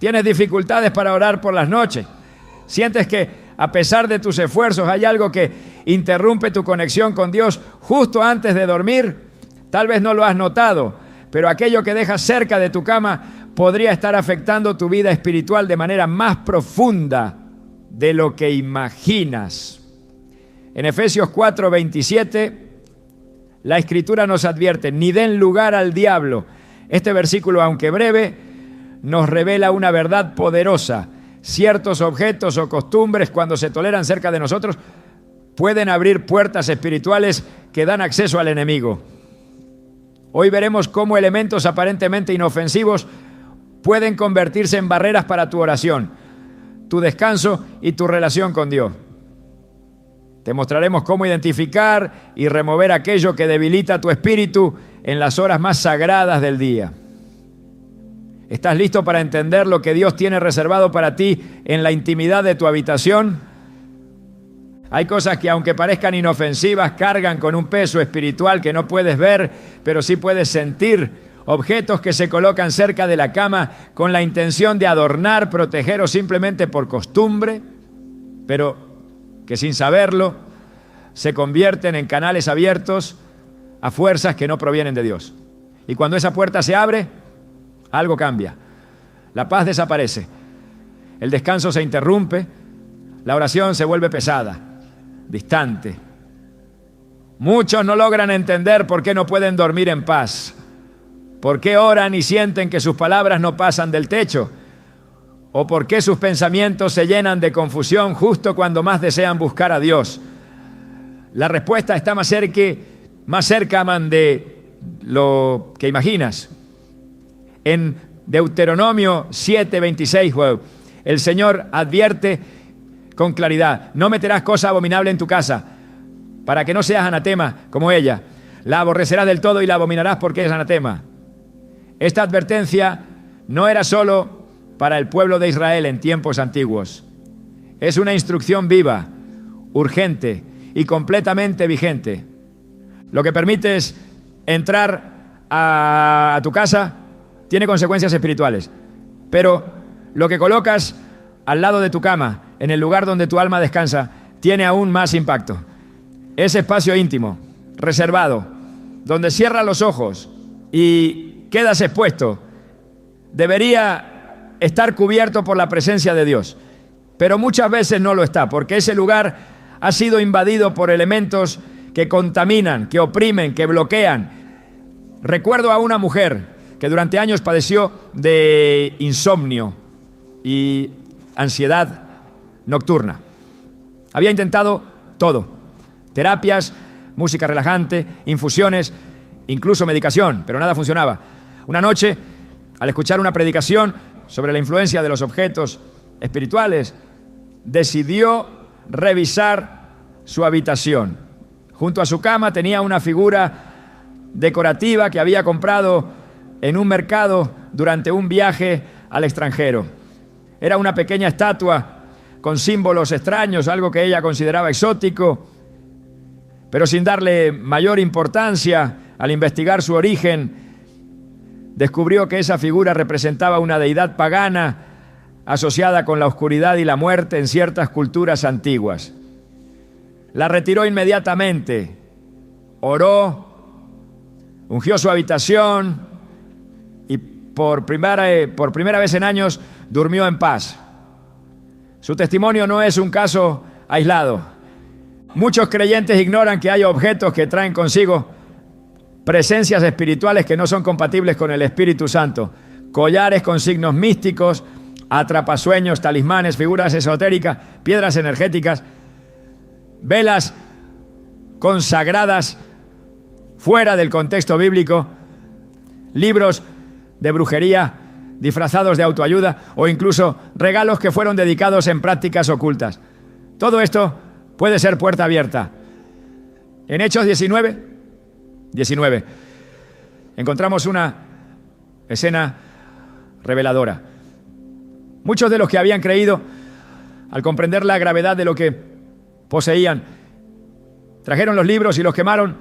Tienes dificultades para orar por las noches. Sientes que a pesar de tus esfuerzos hay algo que interrumpe tu conexión con Dios justo antes de dormir. Tal vez no lo has notado, pero aquello que dejas cerca de tu cama podría estar afectando tu vida espiritual de manera más profunda de lo que imaginas. En Efesios 4:27, la Escritura nos advierte: ni den lugar al diablo. Este versículo, aunque breve, nos revela una verdad poderosa. Ciertos objetos o costumbres, cuando se toleran cerca de nosotros, pueden abrir puertas espirituales que dan acceso al enemigo. Hoy veremos cómo elementos aparentemente inofensivos pueden convertirse en barreras para tu oración, tu descanso y tu relación con Dios. Te mostraremos cómo identificar y remover aquello que debilita tu espíritu en las horas más sagradas del día. ¿Estás listo para entender lo que Dios tiene reservado para ti en la intimidad de tu habitación? Hay cosas que, aunque parezcan inofensivas, cargan con un peso espiritual que no puedes ver, pero sí puedes sentir. Objetos que se colocan cerca de la cama con la intención de adornar, proteger o simplemente por costumbre, pero que sin saberlo se convierten en canales abiertos a fuerzas que no provienen de Dios. Y cuando esa puerta se abre, algo cambia. La paz desaparece, el descanso se interrumpe, la oración se vuelve pesada, distante. Muchos no logran entender por qué no pueden dormir en paz, por qué oran y sienten que sus palabras no pasan del techo, o por qué sus pensamientos se llenan de confusión justo cuando más desean buscar a Dios. La respuesta está más cerca de lo que imaginas. En Deuteronomio 7:26, el Señor advierte con claridad: no meterás cosa abominable en tu casa, para que no seas anatema como ella. La aborrecerás del todo y la abominarás porque es anatema. Esta advertencia no era solo para el pueblo de Israel en tiempos antiguos. Es una instrucción viva, urgente y completamente vigente. Lo que permites entrar a tu casa tiene consecuencias espirituales, pero lo que colocas al lado de tu cama, en el lugar donde tu alma descansa, tiene aún más impacto. Ese espacio íntimo, reservado, donde cierras los ojos y quedas expuesto, debería estar cubierto por la presencia de Dios, pero muchas veces no lo está, porque ese lugar ha sido invadido por elementos que contaminan, que oprimen, que bloquean. Recuerdo a una mujer que durante años padeció de insomnio y ansiedad nocturna. Había intentado todo: terapias, música relajante, infusiones, incluso medicación, pero nada funcionaba. Una noche, al escuchar una predicación sobre la influencia de los objetos espirituales, decidió revisar su habitación. Junto a su cama tenía una figura decorativa que había comprado en un mercado durante un viaje al extranjero. Era una pequeña estatua con símbolos extraños, algo que ella consideraba exótico, pero sin darle mayor importancia. Al investigar su origen, descubrió que esa figura representaba una deidad pagana asociada con la oscuridad y la muerte en ciertas culturas antiguas. La retiró inmediatamente, oró, ungió su habitación y por primera vez en años durmió en paz. Su testimonio no es un caso aislado. Muchos creyentes ignoran que hay objetos que traen consigo presencias espirituales que no son compatibles con el Espíritu Santo. Collares con signos místicos, atrapasueños, talismanes, figuras esotéricas, piedras energéticas, velas consagradas fuera del contexto bíblico, libros de brujería disfrazados de autoayuda o incluso regalos que fueron dedicados en prácticas ocultas. Todo esto puede ser puerta abierta. En Hechos 19 encontramos una escena reveladora. Muchos de los que habían creído, al comprender la gravedad de lo que poseían, trajeron los libros y los quemaron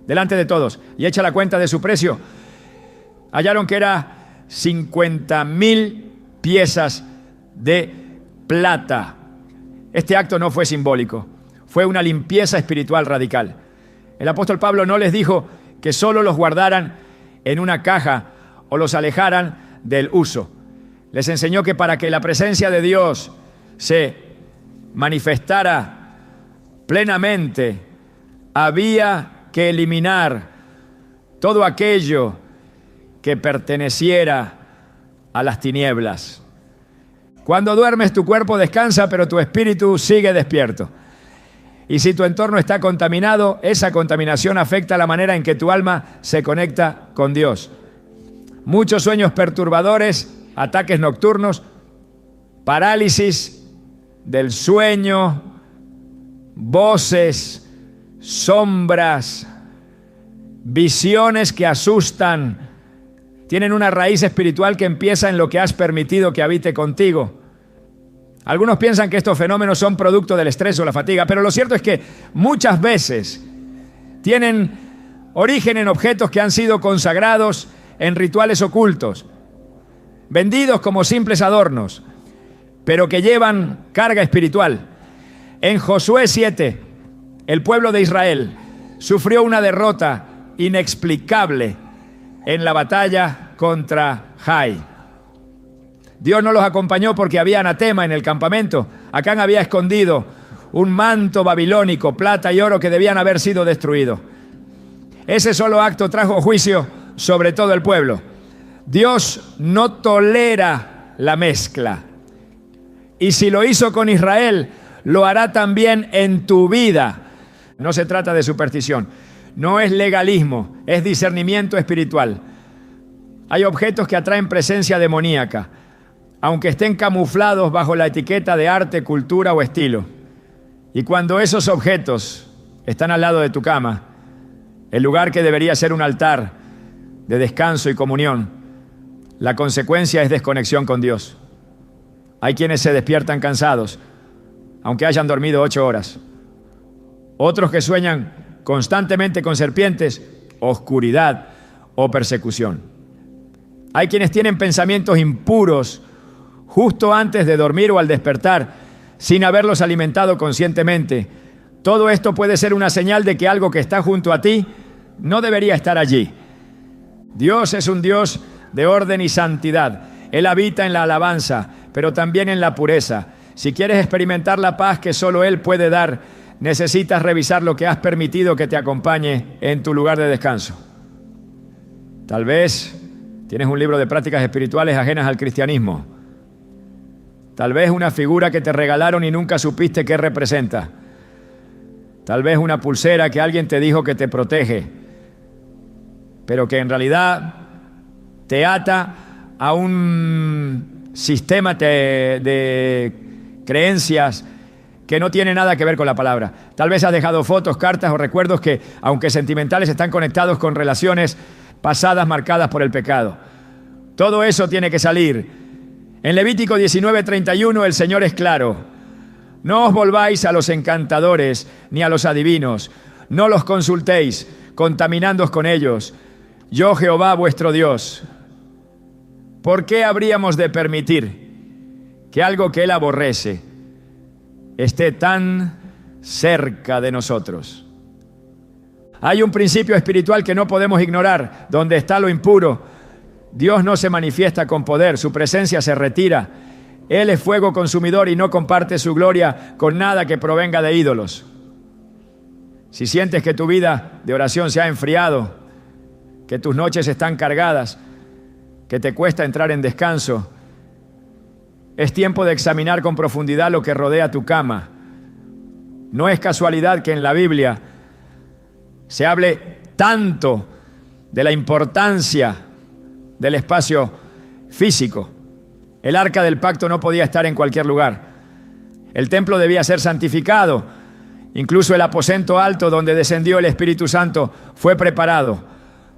delante de todos. Y hecha la cuenta de su precio, hallaron que era 50,000 piezas de plata. Este acto no fue simbólico, fue una limpieza espiritual radical. El apóstol Pablo no les dijo que solo los guardaran en una caja o los alejaran del uso. Les enseñó que para que la presencia de Dios se manifestara plenamente, había que eliminar todo aquello que perteneciera a las tinieblas. Cuando duermes, tu cuerpo descansa, pero tu espíritu sigue despierto. Y si tu entorno está contaminado, esa contaminación afecta la manera en que tu alma se conecta con Dios. Muchos sueños perturbadores, ataques nocturnos, parálisis del sueño, voces, sombras, visiones que asustan, tienen una raíz espiritual que empieza en lo que has permitido que habite contigo. Algunos piensan que estos fenómenos son producto del estrés o la fatiga, pero lo cierto es que muchas veces tienen origen en objetos que han sido consagrados en rituales ocultos, vendidos como simples adornos, pero que llevan carga espiritual. En Josué 7, el pueblo de Israel sufrió una derrota inexplicable en la batalla contra Jai. Dios no los acompañó porque había anatema en el campamento. Acán había escondido un manto babilónico, plata y oro que debían haber sido destruidos. Ese solo acto trajo juicio sobre todo el pueblo. Dios no tolera la mezcla. Y si lo hizo con Israel, lo hará también en tu vida. No se trata de superstición, no es legalismo, es discernimiento espiritual. Hay objetos que atraen presencia demoníaca, aunque estén camuflados bajo la etiqueta de arte, cultura o estilo. Y cuando esos objetos están al lado de tu cama, el lugar que debería ser un altar de descanso y comunión, la consecuencia es desconexión con Dios. Hay quienes se despiertan cansados, aunque hayan dormido 8 horas. Otros que sueñan constantemente con serpientes, oscuridad o persecución. Hay quienes tienen pensamientos impuros justo antes de dormir o al despertar, sin haberlos alimentado conscientemente. Todo esto puede ser una señal de que algo que está junto a ti no debería estar allí. Dios es un Dios de orden y santidad. Él habita en la alabanza, pero también en la pureza. Si quieres experimentar la paz que solo Él puede dar, necesitas revisar lo que has permitido que te acompañe en tu lugar de descanso. Tal vez tienes un libro de prácticas espirituales ajenas al cristianismo. Tal vez una figura que te regalaron y nunca supiste qué representa. Tal vez una pulsera que alguien te dijo que te protege, pero que en realidad te ata a un sistema de creencias que no tiene nada que ver con la palabra. Tal vez has dejado fotos, cartas o recuerdos que, aunque sentimentales, están conectados con relaciones pasadas marcadas por el pecado. Todo eso tiene que salir. En Levítico 19:31 el Señor es claro: no os volváis a los encantadores ni a los adivinos, no los consultéis, contaminándoos con ellos. Yo, Jehová, vuestro Dios. ¿Por qué habríamos de permitir que algo que Él aborrece esté tan cerca de nosotros? Hay un principio espiritual que no podemos ignorar. Donde está lo impuro, Dios no se manifiesta con poder, su presencia se retira. Él es fuego consumidor y no comparte su gloria con nada que provenga de ídolos. Si sientes que tu vida de oración se ha enfriado, que tus noches están cargadas, que te cuesta entrar en descanso, es tiempo de examinar con profundidad lo que rodea tu cama. No es casualidad que en la Biblia se hable tanto de la importancia del espacio físico. El arca del pacto no podía estar en cualquier lugar. El templo debía ser santificado. Incluso el aposento alto donde descendió el Espíritu Santo fue preparado.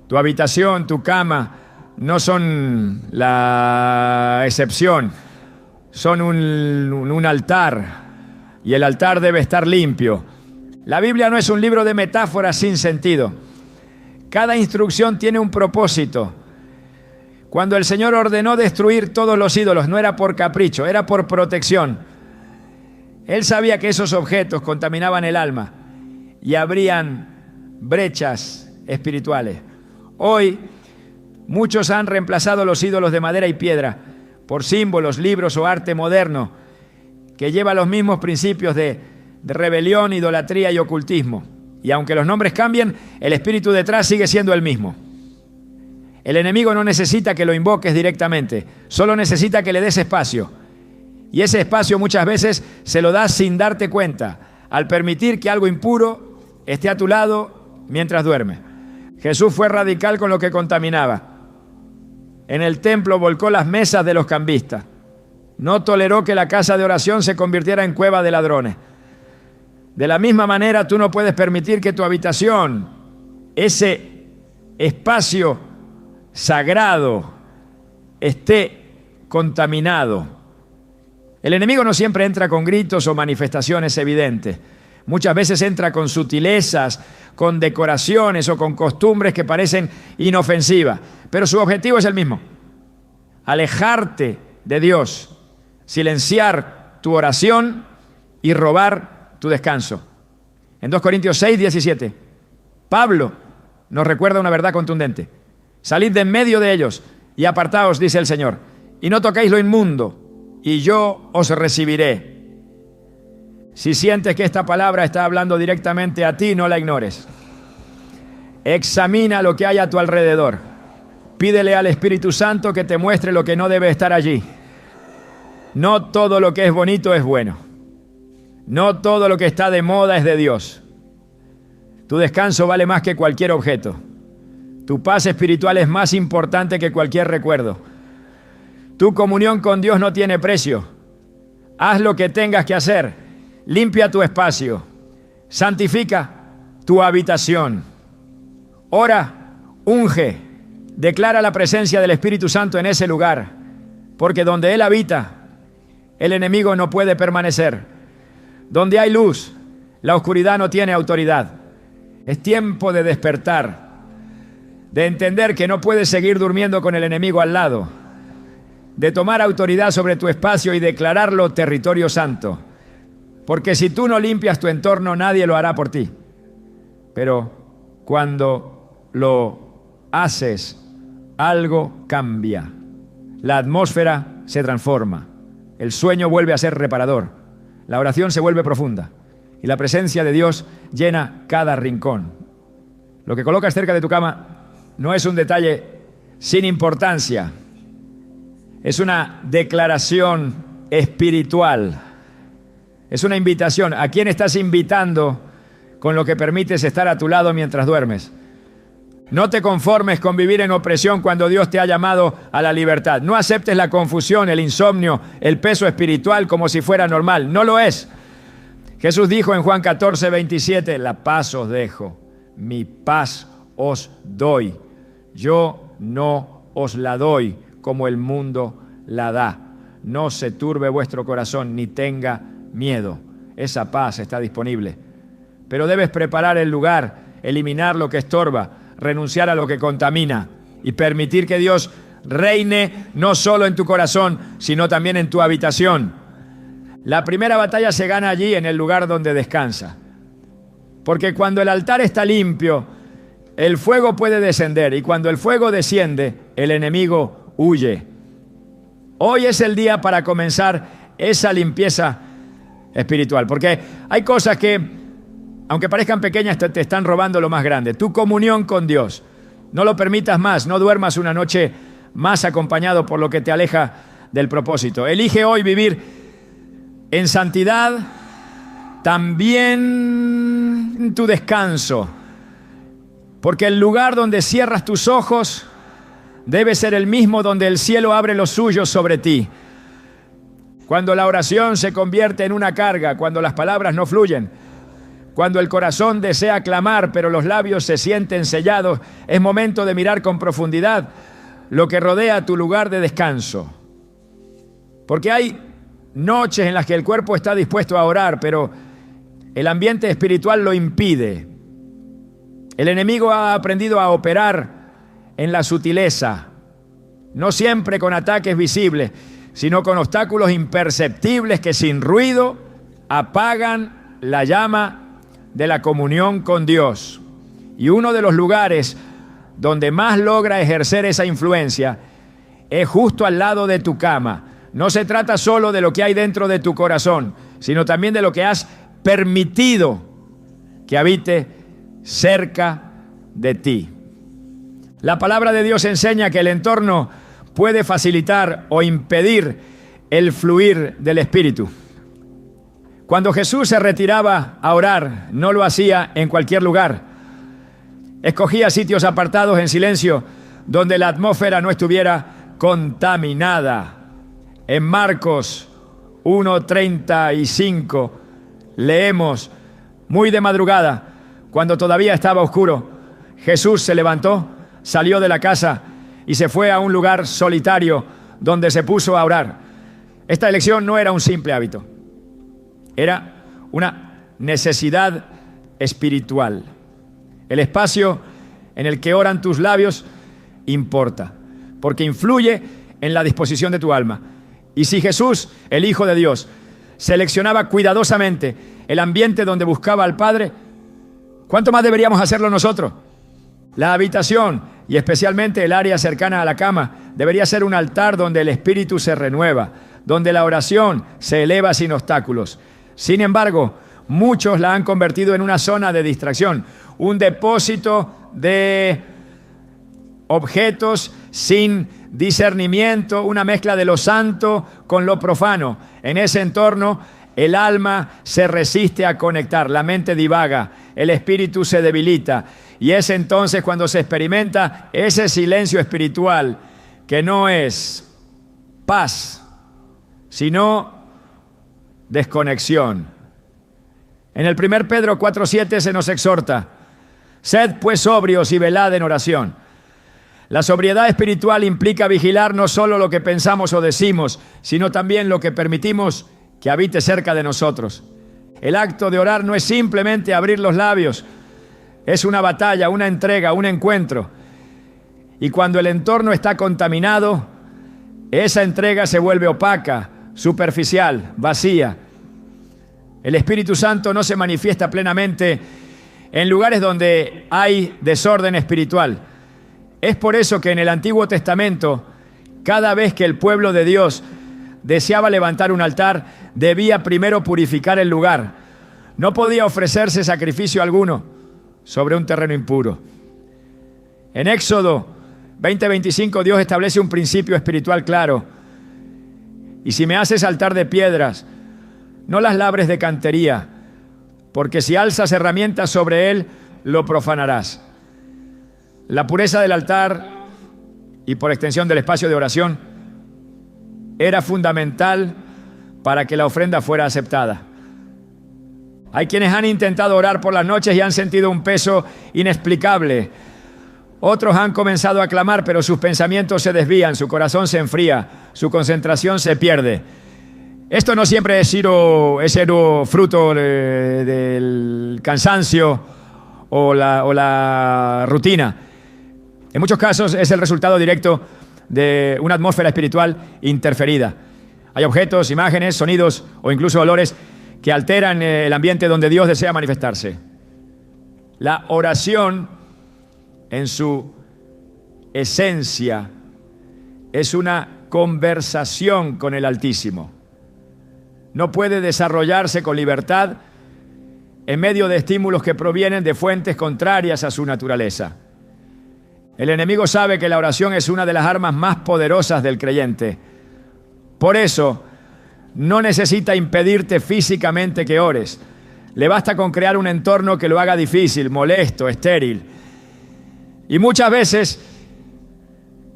Tu habitación, tu cama, no son la excepción. Son un altar. Y el altar debe estar limpio. La Biblia no es un libro de metáforas sin sentido. Cada instrucción tiene un propósito. Cuando el Señor ordenó destruir todos los ídolos, no era por capricho, era por protección. Él sabía que esos objetos contaminaban el alma y abrían brechas espirituales. Hoy, muchos han reemplazado los ídolos de madera y piedra por símbolos, libros o arte moderno que lleva los mismos principios de rebelión, idolatría y ocultismo. Y aunque los nombres cambien, el espíritu detrás sigue siendo el mismo. El enemigo no necesita que lo invoques directamente, solo necesita que le des espacio. Y ese espacio muchas veces se lo das sin darte cuenta, al permitir que algo impuro esté a tu lado mientras duermes. Jesús fue radical con lo que contaminaba. En el templo volcó las mesas de los cambistas. No toleró que la casa de oración se convirtiera en cueva de ladrones. De la misma manera, tú no puedes permitir que tu habitación, ese espacio sagrado, esté contaminado. El enemigo no siempre entra con gritos o manifestaciones evidentes. Muchas veces entra con sutilezas, con decoraciones o con costumbres que parecen inofensivas. Pero su objetivo es el mismo: alejarte de Dios, silenciar tu oración y robar tu descanso. En 2 Corintios 6, 17, Pablo nos recuerda una verdad contundente. Salid de en medio de ellos y apartaos, dice el Señor, y no toquéis lo inmundo, y yo os recibiré. Si sientes que esta palabra está hablando directamente a ti, no la ignores. Examina lo que hay a tu alrededor. Pídele al Espíritu Santo que te muestre lo que no debe estar allí. No todo lo que es bonito es bueno. No todo lo que está de moda es de Dios. Tu descanso vale más que cualquier objeto. Tu paz espiritual es más importante que cualquier recuerdo. Tu comunión con Dios no tiene precio. Haz lo que tengas que hacer. Limpia tu espacio. Santifica tu habitación. Ora, unge, declara la presencia del Espíritu Santo en ese lugar, porque donde Él habita, el enemigo no puede permanecer. Donde hay luz, la oscuridad no tiene autoridad. Es tiempo de despertar, de entender que no puedes seguir durmiendo con el enemigo al lado, de tomar autoridad sobre tu espacio y declararlo territorio santo. Porque si tú no limpias tu entorno, nadie lo hará por ti. Pero cuando lo haces, algo cambia. La atmósfera se transforma. El sueño vuelve a ser reparador. La oración se vuelve profunda. Y la presencia de Dios llena cada rincón. Lo que colocas cerca de tu cama no es un detalle sin importancia. Es una declaración espiritual. Es una invitación. ¿A quién estás invitando con lo que permites estar a tu lado mientras duermes? No te conformes con vivir en opresión cuando Dios te ha llamado a la libertad. No aceptes la confusión, el insomnio, el peso espiritual como si fuera normal. No lo es. Jesús dijo en Juan 14, 27, la paz os dejo, mi paz os doy. Yo no os la doy como el mundo la da. No se turbe vuestro corazón ni tenga miedo. Esa paz está disponible. Pero debes preparar el lugar, eliminar lo que estorba, renunciar a lo que contamina y permitir que Dios reine no solo en tu corazón, sino también en tu habitación. La primera batalla se gana allí, en el lugar donde descansa. Porque cuando el altar está limpio, el fuego puede descender, y cuando el fuego desciende, el enemigo huye. Hoy es el día para comenzar esa limpieza espiritual, porque hay cosas que, aunque parezcan pequeñas, te están robando lo más grande. Tu comunión con Dios. No lo permitas más, no duermas una noche más acompañado por lo que te aleja del propósito. Elige hoy vivir en santidad, también en tu descanso. Porque el lugar donde cierras tus ojos debe ser el mismo donde el cielo abre los suyos sobre ti. Cuando la oración se convierte en una carga, cuando las palabras no fluyen, cuando el corazón desea clamar, pero los labios se sienten sellados, es momento de mirar con profundidad lo que rodea tu lugar de descanso. Porque hay noches en las que el cuerpo está dispuesto a orar, pero el ambiente espiritual lo impide. El enemigo ha aprendido a operar en la sutileza. no siempre con ataques visibles, sino con obstáculos imperceptibles que sin ruido apagan la llama de la comunión con Dios. Y uno de los lugares donde más logra ejercer esa influencia es justo al lado de tu cama. No se trata solo de lo que hay dentro de tu corazón, sino también de lo que has permitido que habite cerca de ti. La palabra de Dios enseña que el entorno puede facilitar o impedir el fluir del Espíritu. Cuando Jesús se retiraba a orar, no lo hacía en cualquier lugar. Escogía sitios apartados en silencio, donde la atmósfera no estuviera contaminada. En Marcos 1:35 leemos: muy de madrugada, cuando todavía estaba oscuro, Jesús se levantó, salió de la casa y se fue a un lugar solitario donde se puso a orar. Esta elección no era un simple hábito, era una necesidad espiritual. El espacio en el que oran tus labios importa, porque influye en la disposición de tu alma. Y si Jesús, el Hijo de Dios, seleccionaba cuidadosamente el ambiente donde buscaba al Padre, ¿cuánto más deberíamos hacerlo nosotros? La habitación, y especialmente el área cercana a la cama, debería ser un altar donde el espíritu se renueva, donde la oración se eleva sin obstáculos. Sin embargo, muchos la han convertido en una zona de distracción, un depósito de objetos sin discernimiento, una mezcla de lo santo con lo profano. En ese entorno, el alma se resiste a conectar, la mente divaga, el espíritu se debilita, y es entonces cuando se experimenta ese silencio espiritual que no es paz, sino desconexión. En el 1 Pedro 4:7 se nos exhorta: sed pues sobrios y velad en oración. La sobriedad espiritual implica vigilar no solo lo que pensamos o decimos, sino también lo que permitimos que habite cerca de nosotros. El acto de orar no es simplemente abrir los labios, es una batalla, una entrega, un encuentro. Y cuando el entorno está contaminado, esa entrega se vuelve opaca, superficial, vacía. El Espíritu Santo no se manifiesta plenamente en lugares donde hay desorden espiritual. Es por eso que en el Antiguo Testamento, cada vez que el pueblo de Dios deseaba levantar un altar, debía primero purificar el lugar. No podía ofrecerse sacrificio alguno sobre un terreno impuro. En Éxodo 20:25 Dios establece un principio espiritual claro: y si me haces altar de piedras, no las labres de cantería, porque si alzas herramientas sobre él, lo profanarás. La pureza del altar, y por extensión del espacio de oración, era fundamental para que la ofrenda fuera aceptada. Hay quienes han intentado orar por las noches y han sentido un peso inexplicable. Otros han comenzado a clamar, pero sus pensamientos se desvían, su corazón se enfría, su concentración se pierde. Esto no siempre es fruto del cansancio o la rutina. En muchos casos es el resultado directo de una atmósfera espiritual interferida. Hay objetos, imágenes, sonidos o incluso olores que alteran el ambiente donde Dios desea manifestarse. La oración, en su esencia, es una conversación con el Altísimo. No puede desarrollarse con libertad en medio de estímulos que provienen de fuentes contrarias a su naturaleza. El enemigo sabe que la oración es una de las armas más poderosas del creyente. Por eso, no necesita impedirte físicamente que ores. Le basta con crear un entorno que lo haga difícil, molesto, estéril. Y muchas veces,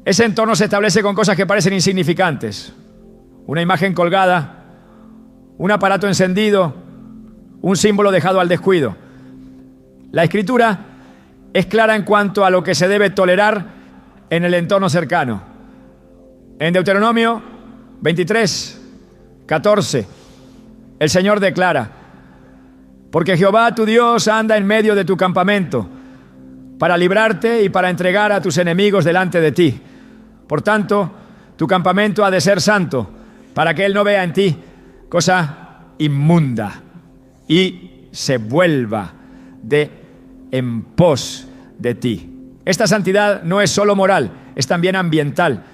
ese entorno se establece con cosas que parecen insignificantes. Una imagen colgada, un aparato encendido, un símbolo dejado al descuido. La Escritura es clara en cuanto a lo que se debe tolerar en el entorno cercano. En Deuteronomio 23:14, el Señor declara: porque Jehová tu Dios anda en medio de tu campamento, para librarte y para entregar a tus enemigos delante de ti. Por tanto, tu campamento ha de ser santo, para que Él no vea en ti cosa inmunda y se vuelva en pos de ti. Esta santidad no es solo moral, es también ambiental.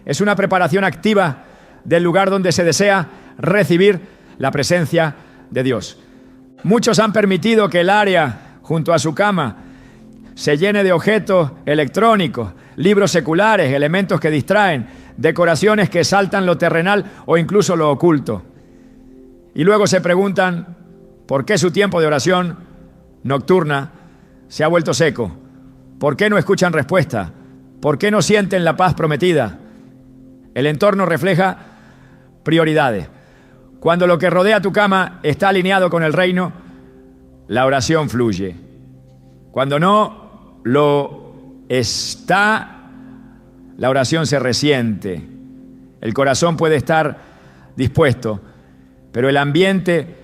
Es una preparación activa del lugar donde se desea recibir la presencia de Dios. Muchos han permitido que el área junto a su cama se llene de objetos electrónicos, libros seculares, elementos que distraen, decoraciones que saltan lo terrenal o incluso lo oculto. Y luego se preguntan por qué su tiempo de oración nocturna se ha vuelto seco. ¿Por qué no escuchan respuesta? ¿Por qué no sienten la paz prometida? El entorno refleja prioridades. Cuando lo que rodea tu cama está alineado con el reino, la oración fluye. Cuando no lo está, la oración se resiente. El corazón puede estar dispuesto, pero el ambiente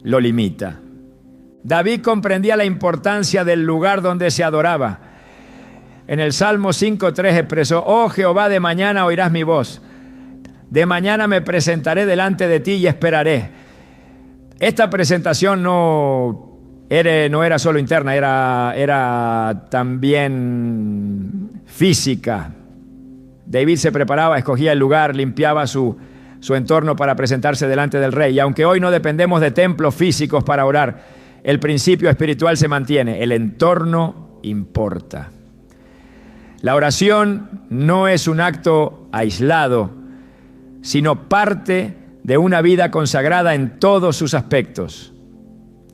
lo limita. David comprendía la importancia del lugar donde se adoraba. En el Salmo 5:3 expresó: oh Jehová, de mañana oirás mi voz. De mañana me presentaré delante de ti y esperaré. Esta presentación no era solo interna, era también física. David se preparaba, escogía el lugar, limpiaba su entorno para presentarse delante del rey. Y aunque hoy no dependemos de templos físicos para orar, el principio espiritual se mantiene. El entorno importa. La oración no es un acto aislado, sino parte de una vida consagrada en todos sus aspectos,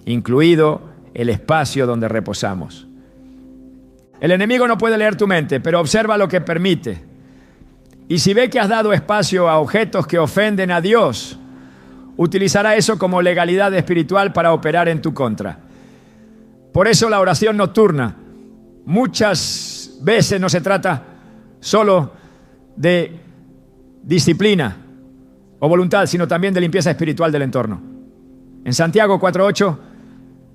incluido el espacio donde reposamos. El enemigo no puede leer tu mente, pero observa lo que permite. Y si ve que has dado espacio a objetos que ofenden a Dios, utilizará eso como legalidad espiritual para operar en tu contra. Por eso la oración nocturna muchas veces no se trata solo de disciplina o voluntad, sino también de limpieza espiritual del entorno. En Santiago 4:8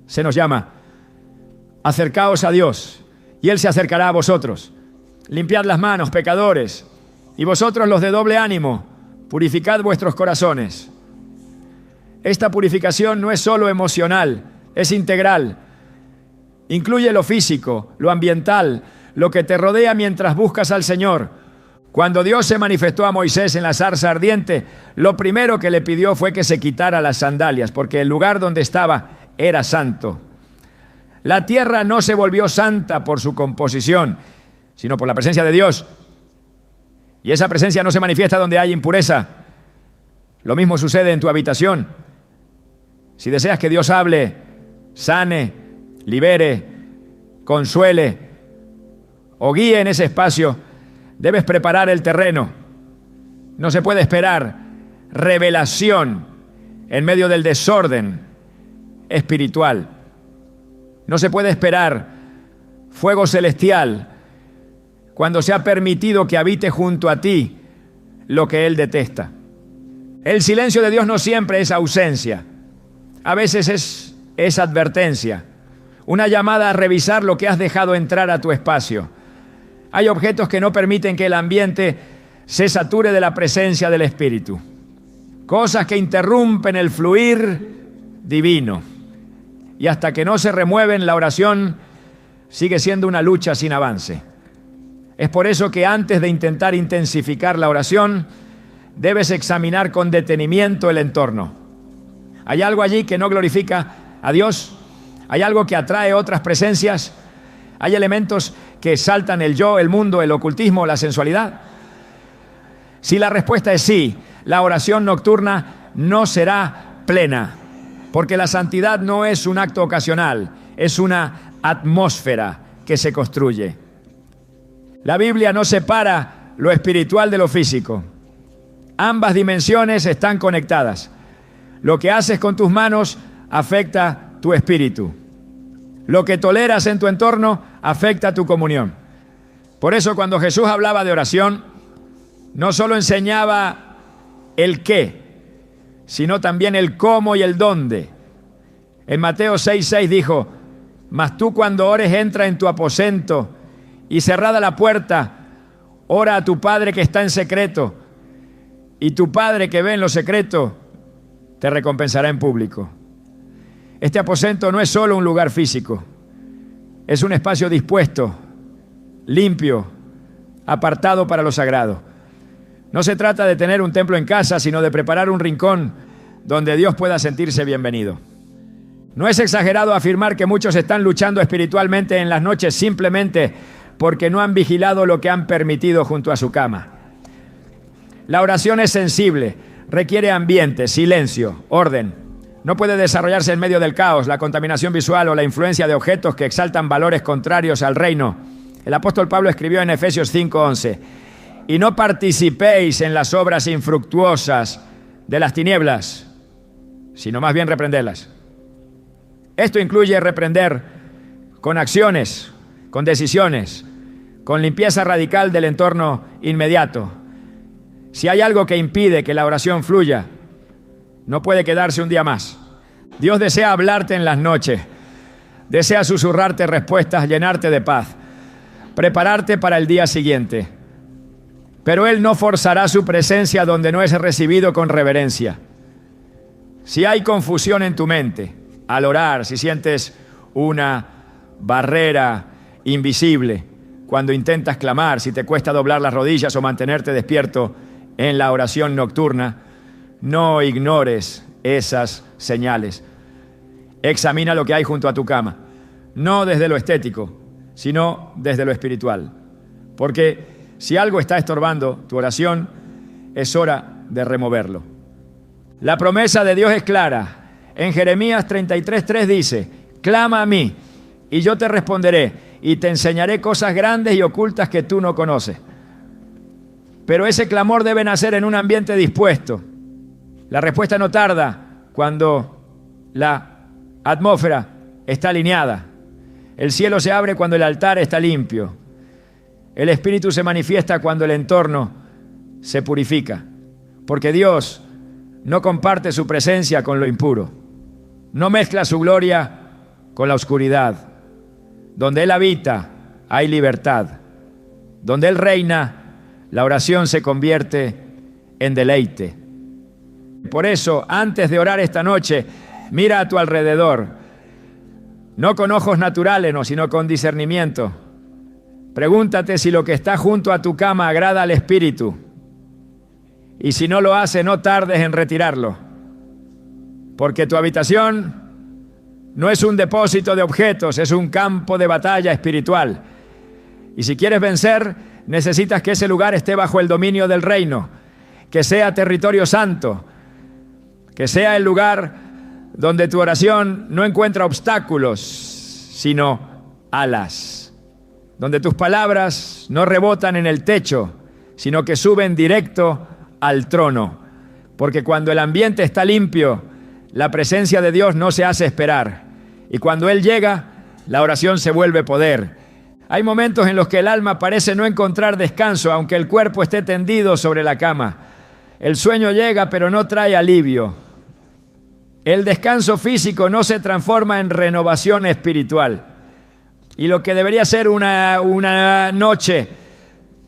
se nos llama: acercaos a Dios y Él se acercará a vosotros. Limpiad las manos, pecadores, y vosotros los de doble ánimo, purificad vuestros corazones. Esta purificación no es solo emocional, es integral. Incluye lo físico, lo ambiental, lo que te rodea mientras buscas al Señor. Cuando Dios se manifestó a Moisés en la zarza ardiente, lo primero que le pidió fue que se quitara las sandalias, porque el lugar donde estaba era santo. La tierra no se volvió santa por su composición, sino por la presencia de Dios. Y esa presencia no se manifiesta donde hay impureza. Lo mismo sucede en tu habitación. Si deseas que Dios hable, sane, libere, consuele o guíe en ese espacio, debes preparar el terreno. No se puede esperar revelación en medio del desorden espiritual. No se puede esperar fuego celestial cuando se ha permitido que habite junto a ti lo que Él detesta. El silencio de Dios no siempre es ausencia. A veces es advertencia, una llamada a revisar lo que has dejado entrar a tu espacio. Hay objetos que no permiten que el ambiente se sature de la presencia del Espíritu. Cosas que interrumpen el fluir divino. Y hasta que no se remueven, la oración sigue siendo una lucha sin avance. Es por eso que antes de intentar intensificar la oración, debes examinar con detenimiento el entorno. ¿Hay algo allí que no glorifica a Dios? ¿Hay algo que atrae otras presencias? ¿Hay elementos que saltan el yo, el mundo, el ocultismo, la sensualidad? Si la respuesta es sí, la oración nocturna no será plena, porque la santidad no es un acto ocasional, es una atmósfera que se construye. La Biblia no separa lo espiritual de lo físico. Ambas dimensiones están conectadas. Lo que haces con tus manos afecta tu espíritu. Lo que toleras en tu entorno afecta tu comunión. Por eso cuando Jesús hablaba de oración, no solo enseñaba el qué, sino también el cómo y el dónde. En Mateo 6:6 dijo: mas tú cuando ores entra en tu aposento y cerrada la puerta, Ora a tu Padre que está en secreto, y tu Padre que ve en lo secreto te recompensará en público. Este aposento no es solo un lugar físico, es un espacio dispuesto, limpio, apartado para lo sagrado. No se trata de tener un templo en casa, sino de preparar un rincón donde Dios pueda sentirse bienvenido. No es exagerado afirmar que muchos están luchando espiritualmente en las noches simplemente porque no han vigilado lo que han permitido junto a su cama. La oración es sensible, requiere ambiente, silencio, orden. No puede desarrollarse en medio del caos, la contaminación visual o la influencia de objetos que exaltan valores contrarios al reino. El apóstol Pablo escribió en Efesios 5:11: y no participéis en las obras infructuosas de las tinieblas, sino más bien reprenderlas. Esto incluye reprender con acciones, con decisiones, con limpieza radical del entorno inmediato. Si hay algo que impide que la oración fluya, no puede quedarse un día más. Dios desea hablarte en las noches, desea susurrarte respuestas, llenarte de paz, prepararte para el día siguiente. Pero Él no forzará su presencia donde no es recibido con reverencia. Si hay confusión en tu mente al orar, si sientes una barrera invisible cuando intentas clamar, si te cuesta doblar las rodillas o mantenerte despierto en la oración nocturna, no ignores esas señales. Examina lo que hay junto a tu cama, no desde lo estético, sino desde lo espiritual. Porque si algo está estorbando tu oración, es hora de removerlo. La promesa de Dios es clara. En Jeremías 33:3 dice: clama a mí, y yo te responderé, y te enseñaré cosas grandes y ocultas que tú no conoces. Pero ese clamor debe nacer en un ambiente dispuesto. La respuesta no tarda cuando la atmósfera está alineada. El cielo se abre cuando el altar está limpio. El Espíritu se manifiesta cuando el entorno se purifica. Porque Dios no comparte su presencia con lo impuro. No mezcla su gloria con la oscuridad. Donde Él habita, hay libertad. Donde Él reina, la oración se convierte en deleite. Por eso, antes de orar esta noche, mira a tu alrededor. No con ojos naturales, no, sino con discernimiento. Pregúntate si lo que está junto a tu cama agrada al Espíritu. Y si no lo hace, no tardes en retirarlo. Porque tu habitación no es un depósito de objetos, es un campo de batalla espiritual. Y si quieres vencer, necesitas que ese lugar esté bajo el dominio del reino, que sea territorio santo, que sea el lugar donde tu oración no encuentra obstáculos, sino alas, donde tus palabras no rebotan en el techo, sino que suben directo al trono. Porque cuando el ambiente está limpio, la presencia de Dios no se hace esperar. Y cuando Él llega, la oración se vuelve poder. Hay momentos en los que el alma parece no encontrar descanso, aunque el cuerpo esté tendido sobre la cama. El sueño llega, pero no trae alivio. El descanso físico no se transforma en renovación espiritual. Y lo que debería ser una noche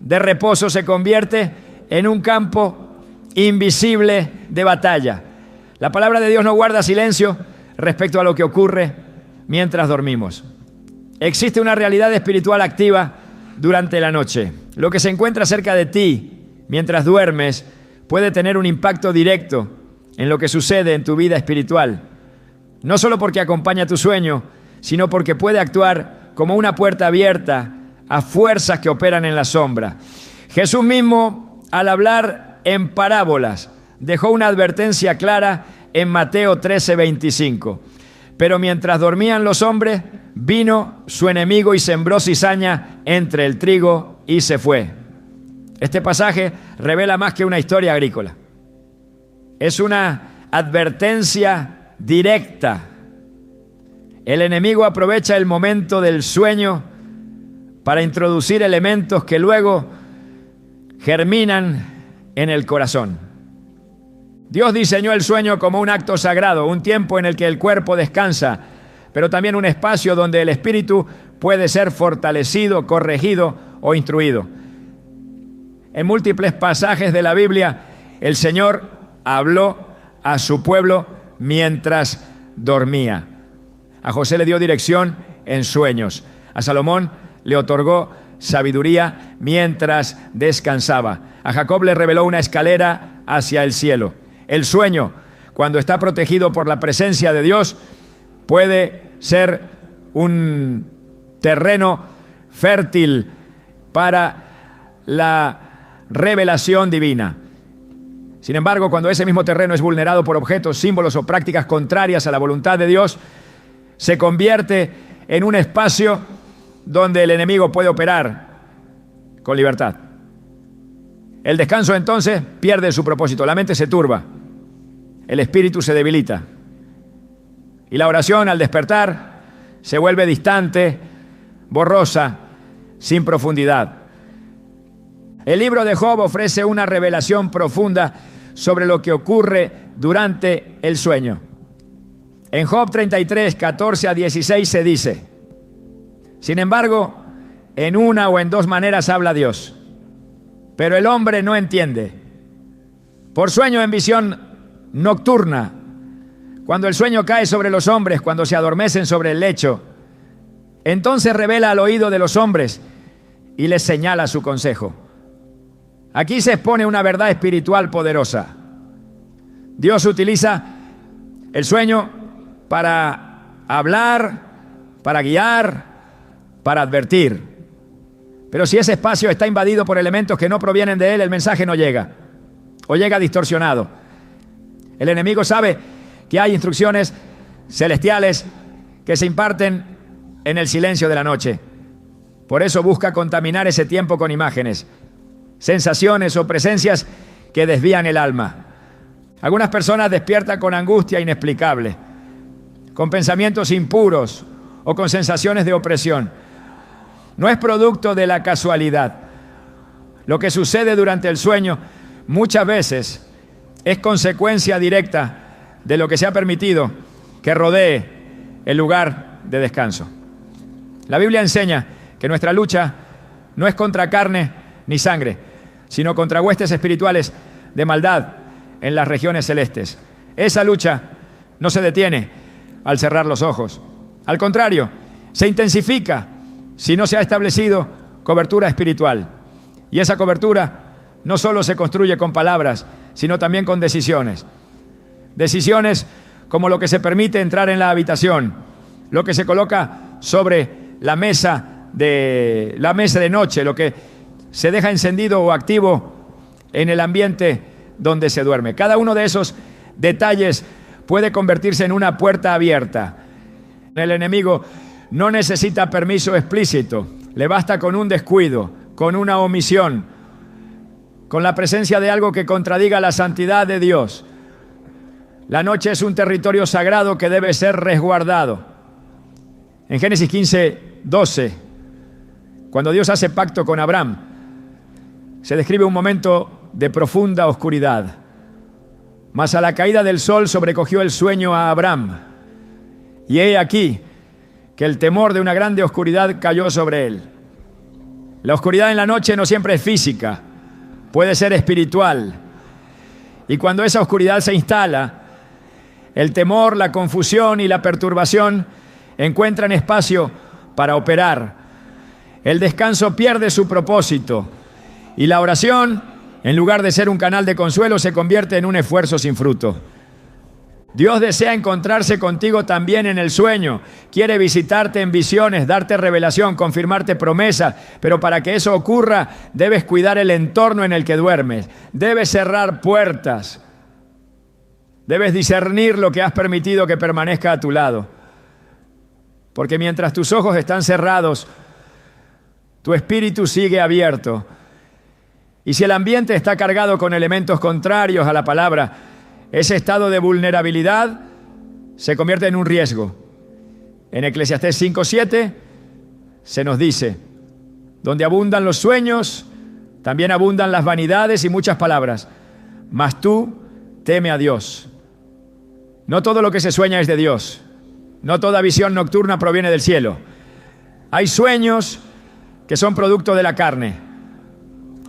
de reposo se convierte en un campo invisible de batalla. La palabra de Dios no guarda silencio respecto a lo que ocurre mientras dormimos. Existe una realidad espiritual activa durante la noche. Lo que se encuentra cerca de ti mientras duermes puede tener un impacto directo en lo que sucede en tu vida espiritual. No solo porque acompaña tu sueño, sino porque puede actuar como una puerta abierta a fuerzas que operan en la sombra. Jesús mismo, al hablar en parábolas, dejó una advertencia clara en Mateo 13:25. Pero mientras dormían los hombres, vino su enemigo y sembró cizaña entre el trigo y se fue. Este pasaje revela más que una historia agrícola. Es una advertencia directa. El enemigo aprovecha el momento del sueño para introducir elementos que luego germinan en el corazón. Dios diseñó el sueño como un acto sagrado, un tiempo en el que el cuerpo descansa, pero también un espacio donde el espíritu puede ser fortalecido, corregido o instruido. En múltiples pasajes de la Biblia, el Señor habló a su pueblo mientras dormía. A José le dio dirección en sueños. A Salomón le otorgó sabiduría mientras descansaba. A Jacob le reveló una escalera hacia el cielo. El sueño, cuando está protegido por la presencia de Dios, puede ser un terreno fértil para la revelación divina. Sin embargo, cuando ese mismo terreno es vulnerado por objetos, símbolos o prácticas contrarias a la voluntad de Dios, se convierte en un espacio donde el enemigo puede operar con libertad. El descanso entonces pierde su propósito, la mente se turba, el espíritu se debilita y la oración al despertar se vuelve distante, borrosa, sin profundidad. El libro de Job ofrece una revelación profunda sobre lo que ocurre durante el sueño. En Job 33, 14 a 16 se dice: sin embargo, en una o en dos maneras habla Dios, pero el hombre no entiende. Por sueño en visión nocturna, cuando el sueño cae sobre los hombres, cuando se adormecen sobre el lecho, entonces revela al oído de los hombres y les señala su consejo. Aquí se expone una verdad espiritual poderosa. Dios utiliza el sueño para hablar, para guiar, para advertir. Pero si ese espacio está invadido por elementos que no provienen de Él, el mensaje no llega, o llega distorsionado. El enemigo sabe que hay instrucciones celestiales que se imparten en el silencio de la noche. Por eso busca contaminar ese tiempo con imágenes, sensaciones o presencias que desvían el alma. Algunas personas despiertan con angustia inexplicable, con pensamientos impuros o con sensaciones de opresión. No es producto de la casualidad. Lo que sucede durante el sueño muchas veces es consecuencia directa de lo que se ha permitido que rodee el lugar de descanso. La Biblia enseña que nuestra lucha no es contra carne ni sangre, sino contra huestes espirituales de maldad en las regiones celestes. Esa lucha no se detiene al cerrar los ojos. Al contrario, se intensifica si no se ha establecido cobertura espiritual. Y esa cobertura no solo se construye con palabras, sino también con decisiones. Decisiones como lo que se permite entrar en la habitación, lo que se coloca sobre la mesa de noche, lo que se deja encendido o activo en el ambiente donde se duerme. Cada uno de esos detalles puede convertirse en una puerta abierta. El enemigo no necesita permiso explícito, le basta con un descuido, con una omisión, con la presencia de algo que contradiga la santidad de Dios. La noche es un territorio sagrado que debe ser resguardado. En Génesis 15, 12, cuando Dios hace pacto con Abraham, se describe un momento de profunda oscuridad. Mas a la caída del sol sobrecogió el sueño a Abraham. Y he aquí que el temor de una grande oscuridad cayó sobre él. La oscuridad en la noche no siempre es física, puede ser espiritual. Y cuando esa oscuridad se instala, el temor, la confusión y la perturbación encuentran espacio para operar. El descanso pierde su propósito y la oración, en lugar de ser un canal de consuelo, se convierte en un esfuerzo sin fruto. Dios desea encontrarse contigo también en el sueño. Quiere visitarte en visiones, darte revelación, confirmarte promesa. Pero para que eso ocurra, debes cuidar el entorno en el que duermes. Debes cerrar puertas. Debes discernir lo que has permitido que permanezca a tu lado. Porque mientras tus ojos están cerrados, tu espíritu sigue abierto. Y si el ambiente está cargado con elementos contrarios a la palabra, ese estado de vulnerabilidad se convierte en un riesgo. En Eclesiastés 5:7 se nos dice: donde abundan los sueños, también abundan las vanidades y muchas palabras. Mas tú teme a Dios. No todo lo que se sueña es de Dios. No toda visión nocturna proviene del cielo. Hay sueños que son producto de la carne.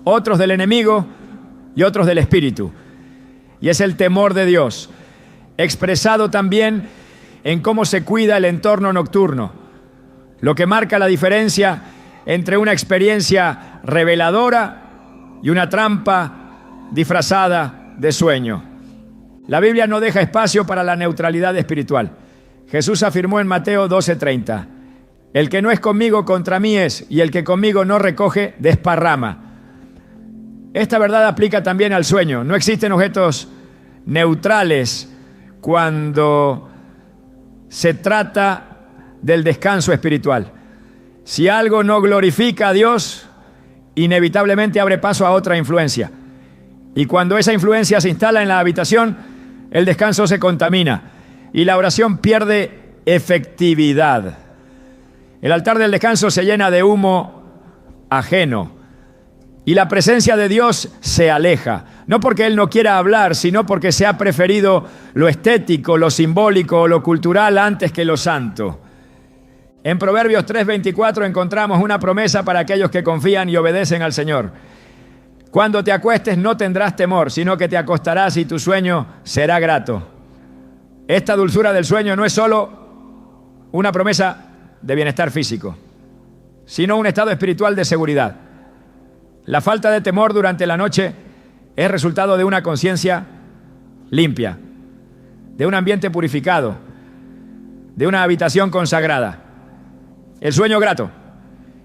otros del enemigo y otros del espíritu. Y es el temor de Dios, expresado también en cómo se cuida el entorno nocturno, lo que marca la diferencia entre una experiencia reveladora y una trampa disfrazada de sueño. La Biblia no deja espacio para la neutralidad espiritual. Jesús afirmó en Mateo 12:30, el que no es conmigo contra mí es, y el que conmigo no recoge desparrama. Esta verdad aplica también al sueño. No existen objetos neutrales cuando se trata del descanso espiritual. Si algo no glorifica a Dios, inevitablemente abre paso a otra influencia. Y cuando esa influencia se instala en la habitación, el descanso se contamina y la oración pierde efectividad. El altar del descanso se llena de humo ajeno y la presencia de Dios se aleja. No porque Él no quiera hablar, sino porque se ha preferido lo estético, lo simbólico o lo cultural antes que lo santo. En Proverbios 3:24 encontramos una promesa para aquellos que confían y obedecen al Señor. Cuando te acuestes no tendrás temor, sino que te acostarás y tu sueño será grato. Esta dulzura del sueño no es solo una promesa de bienestar físico, sino un estado espiritual de seguridad. La falta de temor durante la noche es resultado de una conciencia limpia, de un ambiente purificado, de una habitación consagrada. El sueño grato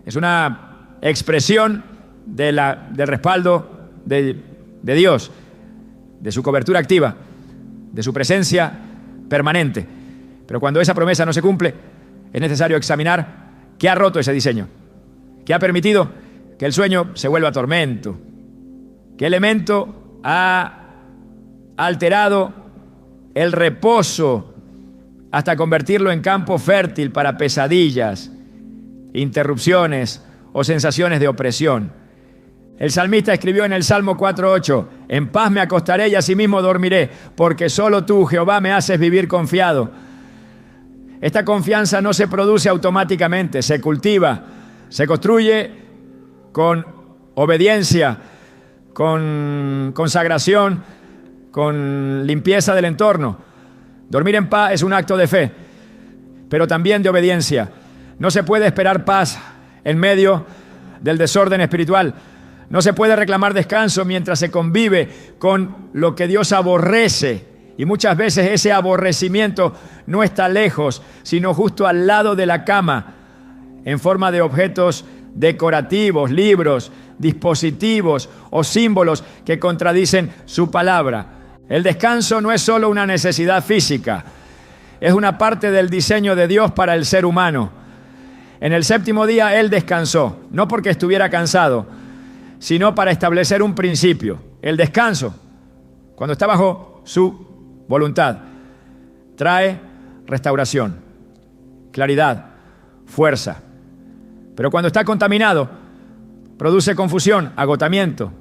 es una expresión del respaldo de Dios, de su cobertura activa, de su presencia permanente. Pero cuando esa promesa no se cumple, es necesario examinar qué ha roto ese diseño, qué ha permitido que el sueño se vuelva tormento, qué elemento ha alterado el reposo hasta convertirlo en campo fértil para pesadillas, interrupciones o sensaciones de opresión. El salmista escribió en el Salmo 4:8, en paz me acostaré y asimismo dormiré, porque solo tú, Jehová, me haces vivir confiado. Esta confianza no se produce automáticamente, se cultiva, se construye con obediencia, con consagración, con limpieza del entorno. Dormir en paz es un acto de fe, pero también de obediencia. No se puede esperar paz en medio del desorden espiritual. No se puede reclamar descanso mientras se convive con lo que Dios aborrece. Y muchas veces ese aborrecimiento no está lejos, sino justo al lado de la cama, en forma de objetos decorativos, libros, dispositivos o símbolos que contradicen su palabra. El descanso no es solo una necesidad física, es una parte del diseño de Dios para el ser humano. En el séptimo día Él descansó, no porque estuviera cansado, sino para establecer un principio. El descanso, cuando está bajo su voluntad, trae restauración, claridad, fuerza. Pero cuando está contaminado, produce confusión, agotamiento,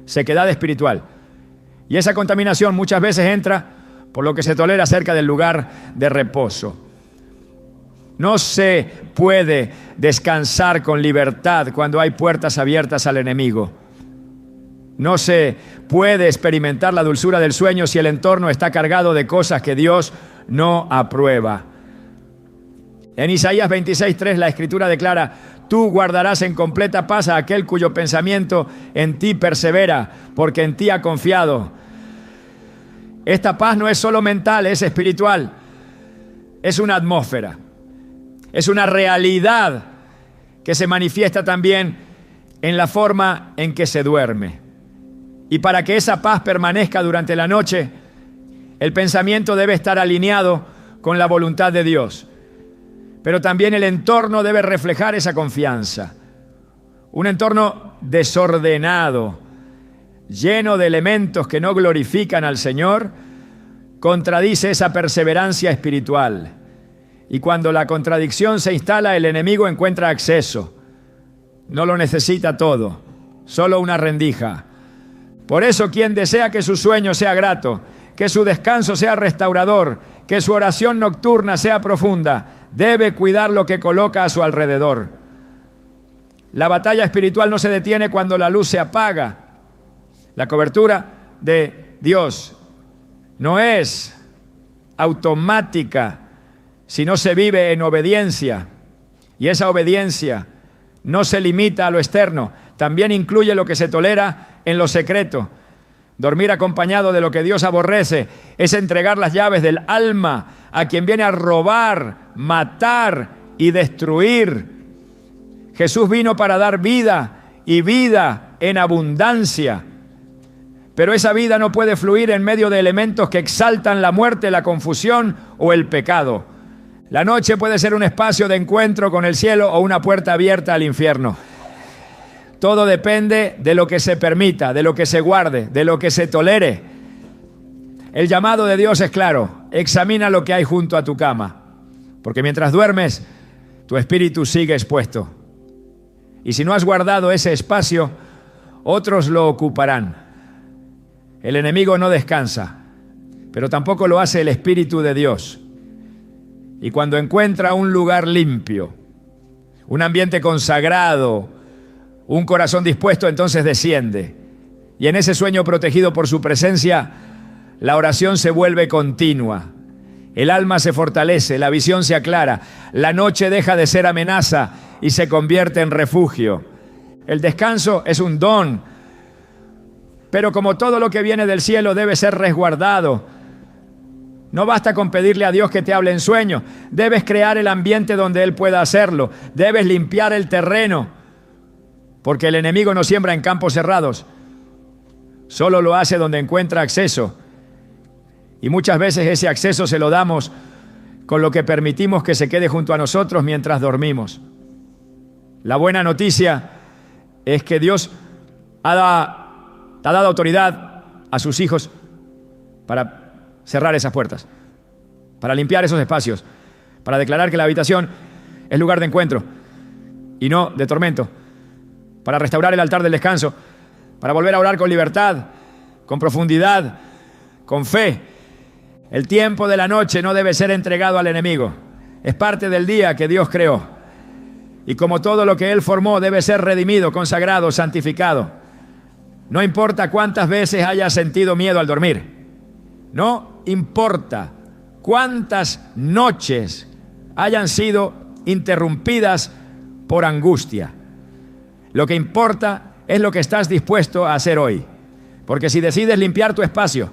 sequedad espiritual. Y esa contaminación muchas veces entra por lo que se tolera cerca del lugar de reposo. No se puede descansar con libertad cuando hay puertas abiertas al enemigo. No se puede experimentar la dulzura del sueño si el entorno está cargado de cosas que Dios no aprueba. En Isaías 26:3 la Escritura declara: tú guardarás en completa paz a aquel cuyo pensamiento en ti persevera, porque en ti ha confiado. Esta paz no es solo mental, es espiritual. Es una atmósfera. Es una realidad que se manifiesta también en la forma en que se duerme. Y para que esa paz permanezca durante la noche, el pensamiento debe estar alineado con la voluntad de Dios. Pero también el entorno debe reflejar esa confianza. Un entorno desordenado, lleno de elementos que no glorifican al Señor, contradice esa perseverancia espiritual. Y cuando la contradicción se instala, el enemigo encuentra acceso. No lo necesita todo, solo una rendija. Por eso, quien desea que su sueño sea grato, que su descanso sea restaurador, que su oración nocturna sea profunda, debe cuidar lo que coloca a su alrededor. La batalla espiritual no se detiene cuando la luz se apaga. La cobertura de Dios no es automática si no se vive en obediencia. Y esa obediencia no se limita a lo externo, también incluye lo que se tolera en lo secreto. Dormir acompañado de lo que Dios aborrece es entregar las llaves del alma a quien viene a robar, matar y destruir. Jesús vino para dar vida y vida en abundancia. Pero esa vida no puede fluir en medio de elementos que exaltan la muerte, la confusión o el pecado. La noche puede ser un espacio de encuentro con el cielo o una puerta abierta al infierno. Todo depende de lo que se permita, de lo que se guarde, de lo que se tolere. El llamado de Dios es claro: examina lo que hay junto a tu cama, porque mientras duermes, tu espíritu sigue expuesto. Y si no has guardado ese espacio, otros lo ocuparán. El enemigo no descansa, pero tampoco lo hace el Espíritu de Dios. Y cuando encuentra un lugar limpio, un ambiente consagrado, un corazón dispuesto, entonces desciende. Y en ese sueño protegido por su presencia, la oración se vuelve continua. El alma se fortalece, la visión se aclara, la noche deja de ser amenaza y se convierte en refugio. El descanso es un don, pero como todo lo que viene del cielo debe ser resguardado. No basta con pedirle a Dios que te hable en sueños, debes crear el ambiente donde Él pueda hacerlo, debes limpiar el terreno, porque el enemigo no siembra en campos cerrados, solo lo hace donde encuentra acceso. Y muchas veces ese acceso se lo damos con lo que permitimos que se quede junto a nosotros mientras dormimos. La buena noticia es que Dios ha dado autoridad a sus hijos para cerrar esas puertas, para limpiar esos espacios, para declarar que la habitación es lugar de encuentro y no de tormento, para restaurar el altar del descanso, para volver a orar con libertad, con profundidad, con fe. El tiempo de la noche no debe ser entregado al enemigo. Es parte del día que Dios creó. Y como todo lo que Él formó debe ser redimido, consagrado, santificado. No importa cuántas veces hayas sentido miedo al dormir. No importa cuántas noches hayan sido interrumpidas por angustia. Lo que importa es lo que estás dispuesto a hacer hoy. Porque si decides limpiar tu espacio,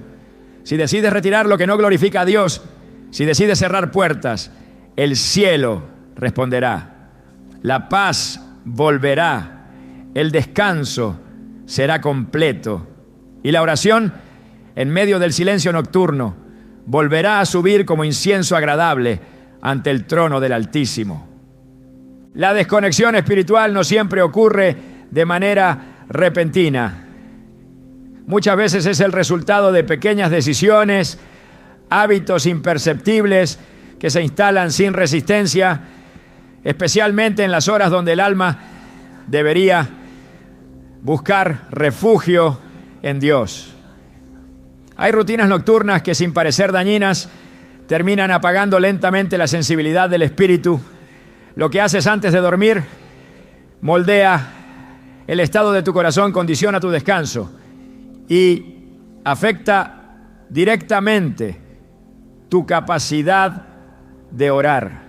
si decides retirar lo que no glorifica a Dios, si decides cerrar puertas, el cielo responderá. La paz volverá. El descanso será completo. Y la oración, en medio del silencio nocturno, volverá a subir como incienso agradable ante el trono del Altísimo. La desconexión espiritual no siempre ocurre de manera repentina. Muchas veces es el resultado de pequeñas decisiones, hábitos imperceptibles que se instalan sin resistencia, especialmente en las horas donde el alma debería buscar refugio en Dios. Hay rutinas nocturnas que, sin parecer dañinas, terminan apagando lentamente la sensibilidad del espíritu. Lo que haces antes de dormir moldea el estado de tu corazón, condiciona tu descanso y afecta directamente tu capacidad de orar.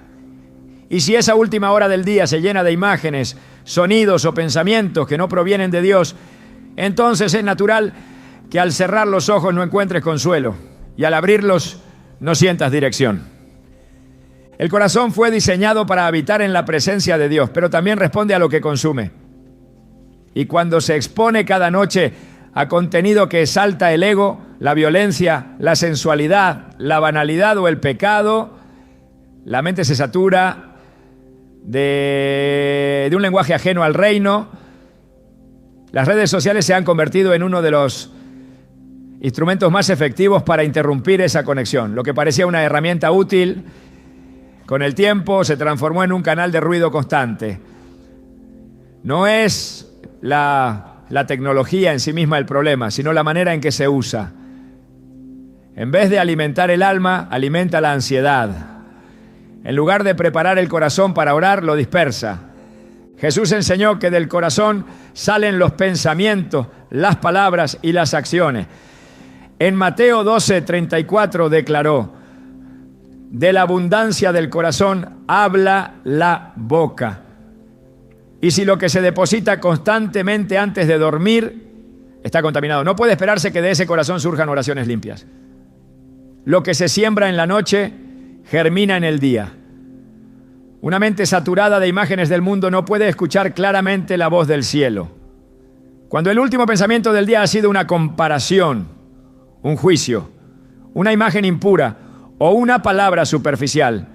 Y si esa última hora del día se llena de imágenes, sonidos o pensamientos que no provienen de Dios, entonces es natural que al cerrar los ojos no encuentres consuelo y al abrirlos no sientas dirección. El corazón fue diseñado para habitar en la presencia de Dios, pero también responde a lo que consume. Y cuando se expone cada noche a contenido que exalta el ego, la violencia, la sensualidad, la banalidad o el pecado, la mente se satura de un lenguaje ajeno al reino. Las redes sociales se han convertido en uno de los instrumentos más efectivos para interrumpir esa conexión. Lo que parecía una herramienta útil, con el tiempo se transformó en un canal de ruido constante. No es la tecnología en sí misma el problema, sino la manera en que se usa. En vez de alimentar el alma, alimenta la ansiedad. En lugar de preparar el corazón para orar, lo dispersa. Jesús enseñó que del corazón salen los pensamientos, las palabras y las acciones. En Mateo 12:34 declaró: de la abundancia del corazón habla la boca. Y si lo que se deposita constantemente antes de dormir está contaminado, no puede esperarse que de ese corazón surjan oraciones limpias. Lo que se siembra en la noche germina en el día. Una mente saturada de imágenes del mundo no puede escuchar claramente la voz del cielo. Cuando el último pensamiento del día ha sido una comparación, un juicio, una imagen impura o una palabra superficial,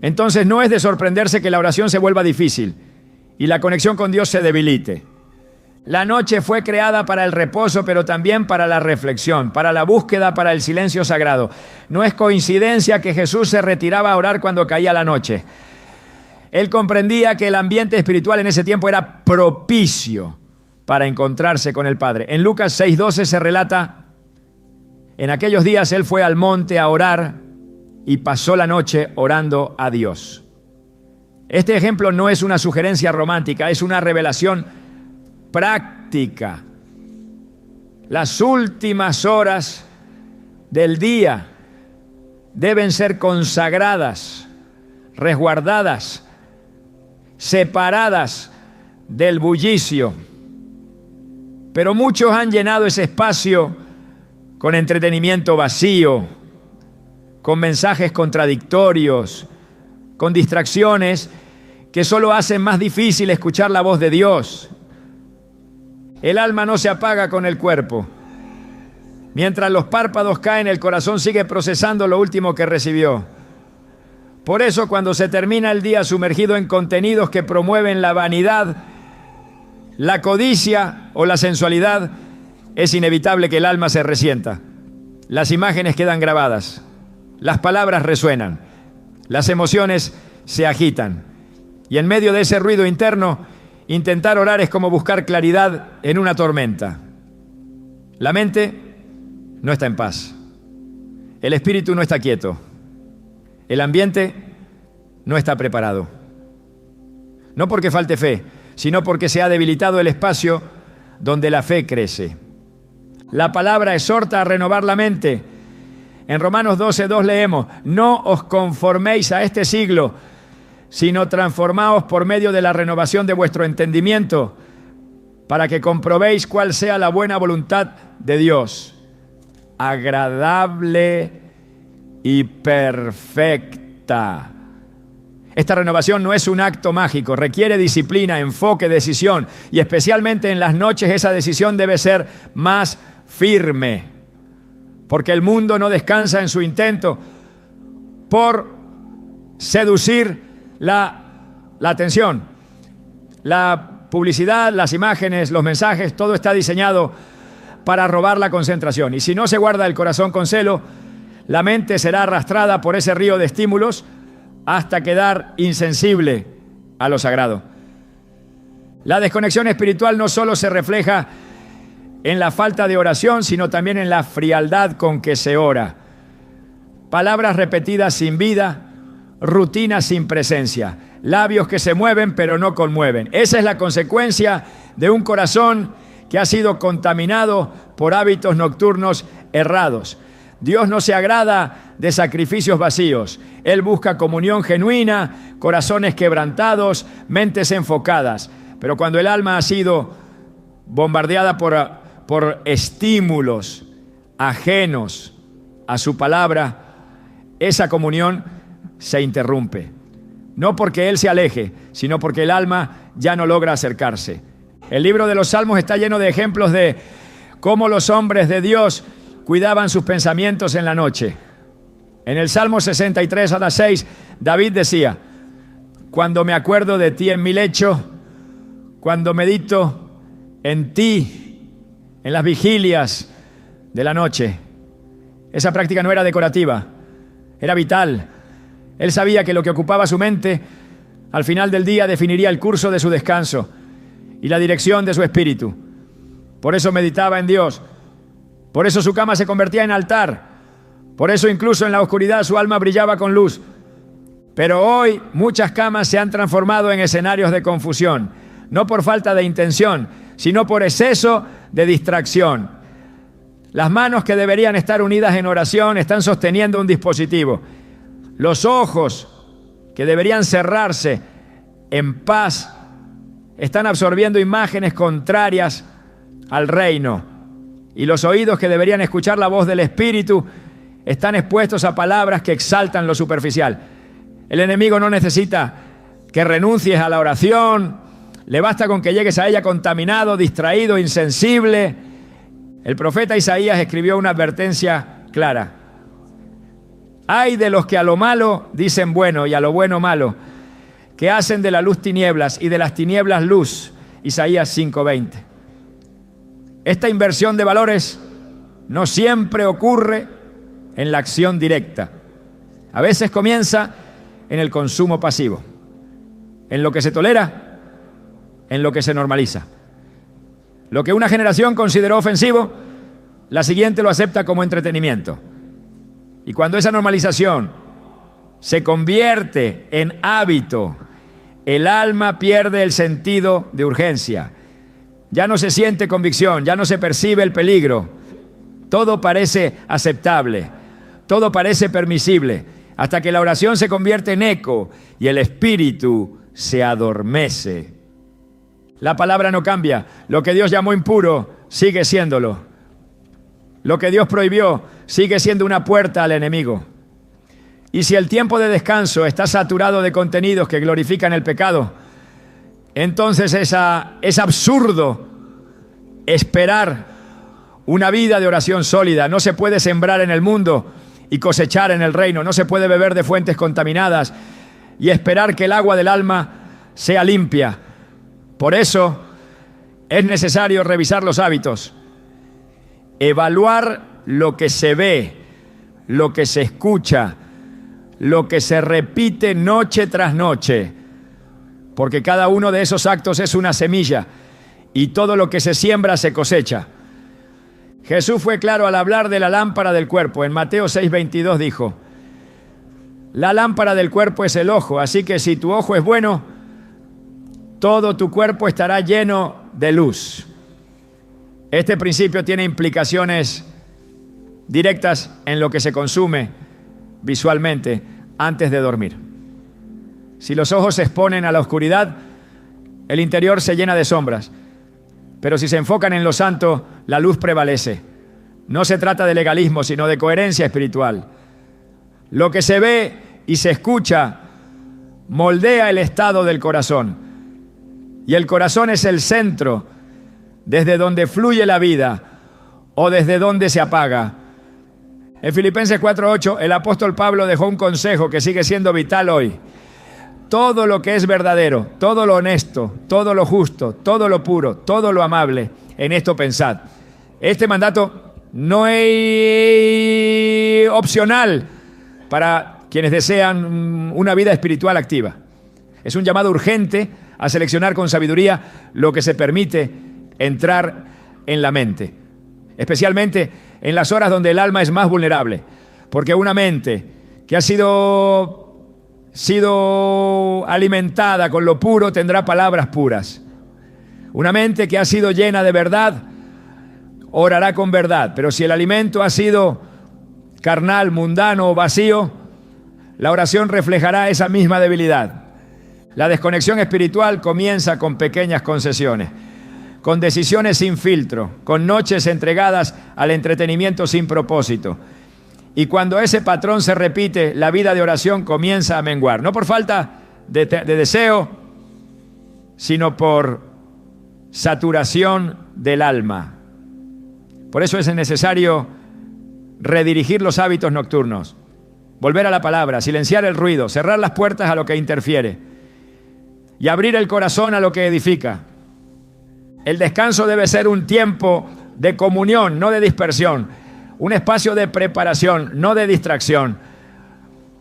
entonces no es de sorprenderse que la oración se vuelva difícil y la conexión con Dios se debilite. La noche fue creada para el reposo, pero también para la reflexión, para la búsqueda, para el silencio sagrado. No es coincidencia que Jesús se retiraba a orar cuando caía la noche. Él comprendía que el ambiente espiritual en ese tiempo era propicio para encontrarse con el Padre. En Lucas 6:12 se relata: en aquellos días él fue al monte a orar y pasó la noche orando a Dios. Este ejemplo no es una sugerencia romántica, es una revelación práctica. Las últimas horas del día deben ser consagradas, resguardadas, separadas del bullicio. Pero muchos han llenado ese espacio con entretenimiento vacío, con mensajes contradictorios, con distracciones que solo hacen más difícil escuchar la voz de Dios. El alma no se apaga con el cuerpo. Mientras los párpados caen, el corazón sigue procesando lo último que recibió. Por eso, cuando se termina el día sumergido en contenidos que promueven la vanidad, la codicia o la sensualidad, es inevitable que el alma se resienta. Las imágenes quedan grabadas, las palabras resuenan, las emociones se agitan. Y en medio de ese ruido interno, intentar orar es como buscar claridad en una tormenta. La mente no está en paz. El espíritu no está quieto. El ambiente no está preparado. No porque falte fe, sino porque se ha debilitado el espacio donde la fe crece. La palabra exhorta a renovar la mente. En Romanos 12:2 leemos: no os conforméis a este siglo, sino transformaos por medio de la renovación de vuestro entendimiento, para que comprobéis cuál sea la buena voluntad de Dios, agradable y perfecta. Esta renovación no es un acto mágico, requiere disciplina, enfoque, decisión, y especialmente en las noches esa decisión debe ser más firme, porque el mundo no descansa en su intento por seducir la atención. La publicidad, las imágenes, los mensajes, todo está diseñado para robar la concentración. Y si no se guarda el corazón con celo, la mente será arrastrada por ese río de estímulos hasta quedar insensible a lo sagrado. La desconexión espiritual no solo se refleja en la falta de oración, sino también en la frialdad con que se ora. Palabras repetidas sin vida, rutina sin presencia, labios que se mueven pero no conmueven. Esa es la consecuencia de un corazón que ha sido contaminado por hábitos nocturnos errados. Dios no se agrada de sacrificios vacíos. Él busca comunión genuina, corazones quebrantados, mentes enfocadas. Pero cuando el alma ha sido bombardeada por estímulos ajenos a su palabra, esa comunión se interrumpe. No porque Él se aleje, sino porque el alma ya no logra acercarse. El libro de los Salmos está lleno de ejemplos de cómo los hombres de Dios cuidaban sus pensamientos en la noche. En el Salmo 63:6, David decía: cuando me acuerdo de ti en mi lecho, cuando medito en ti en las vigilias de la noche. Esa práctica no era decorativa, era vital. Él sabía que lo que ocupaba su mente al final del día definiría el curso de su descanso y la dirección de su espíritu. Por eso meditaba en Dios. Por eso su cama se convertía en altar. Por eso incluso en la oscuridad su alma brillaba con luz. Pero hoy muchas camas se han transformado en escenarios de confusión, no por falta de intención, sino por exceso de distracción. Las manos que deberían estar unidas en oración están sosteniendo un dispositivo. Los ojos que deberían cerrarse en paz están absorbiendo imágenes contrarias al reino. Y los oídos que deberían escuchar la voz del Espíritu están expuestos a palabras que exaltan lo superficial. El enemigo no necesita que renuncies a la oración, le basta con que llegues a ella contaminado, distraído, insensible. El profeta Isaías escribió una advertencia clara. Ay de los que a lo malo dicen bueno y a lo bueno malo, que hacen de la luz tinieblas y de las tinieblas luz. Isaías 5:20. Esta inversión de valores no siempre ocurre en la acción directa. A veces comienza en el consumo pasivo, en lo que se tolera, en lo que se normaliza. Lo que una generación consideró ofensivo, la siguiente lo acepta como entretenimiento. Y cuando esa normalización se convierte en hábito, el alma pierde el sentido de urgencia. Ya no se siente convicción, ya no se percibe el peligro. Todo parece aceptable, todo parece permisible, hasta que la oración se convierte en eco y el espíritu se adormece. La palabra no cambia. Lo que Dios llamó impuro sigue siéndolo. Lo que Dios prohibió sigue siendo una puerta al enemigo. Y si el tiempo de descanso está saturado de contenidos que glorifican el pecado, entonces es absurdo esperar una vida de oración sólida. No se puede sembrar en el mundo y cosechar en el reino. No se puede beber de fuentes contaminadas y esperar que el agua del alma sea limpia. Por eso es necesario revisar los hábitos, evaluar lo que se ve, lo que se escucha, lo que se repite noche tras noche, porque cada uno de esos actos es una semilla y todo lo que se siembra se cosecha. Jesús fue claro al hablar de la lámpara del cuerpo. En Mateo 6:22 dijo: la lámpara del cuerpo es el ojo, así que si tu ojo es bueno, todo tu cuerpo estará lleno de luz. Este principio tiene implicaciones directas en lo que se consume visualmente antes de dormir. Si los ojos se exponen a la oscuridad, el interior se llena de sombras. Pero si se enfocan en lo santo, la luz prevalece. No se trata de legalismo, sino de coherencia espiritual. Lo que se ve y se escucha moldea el estado del corazón. Y el corazón es el centro desde donde fluye la vida o desde donde se apaga. En Filipenses 4:8, el apóstol Pablo dejó un consejo que sigue siendo vital hoy. Todo lo que es verdadero, todo lo honesto, todo lo justo, todo lo puro, todo lo amable, en esto pensad. Este mandato no es opcional para quienes desean una vida espiritual activa. Es un llamado urgente a seleccionar con sabiduría lo que se permite entrar en la mente, especialmente en las horas donde el alma es más vulnerable, porque una mente que ha sido alimentada con lo puro tendrá palabras puras. Una mente que ha sido llena de verdad orará con verdad, pero si el alimento ha sido carnal, mundano o vacío, la oración reflejará esa misma debilidad. La desconexión espiritual comienza con pequeñas concesiones, con decisiones sin filtro, con noches entregadas al entretenimiento sin propósito. Y cuando ese patrón se repite, la vida de oración comienza a menguar, no por falta de deseo, sino por saturación del alma. Por eso es necesario redirigir los hábitos nocturnos, volver a la palabra, silenciar el ruido, cerrar las puertas a lo que interfiere y abrir el corazón a lo que edifica. El descanso debe ser un tiempo de comunión, no de dispersión. Un espacio de preparación, no de distracción.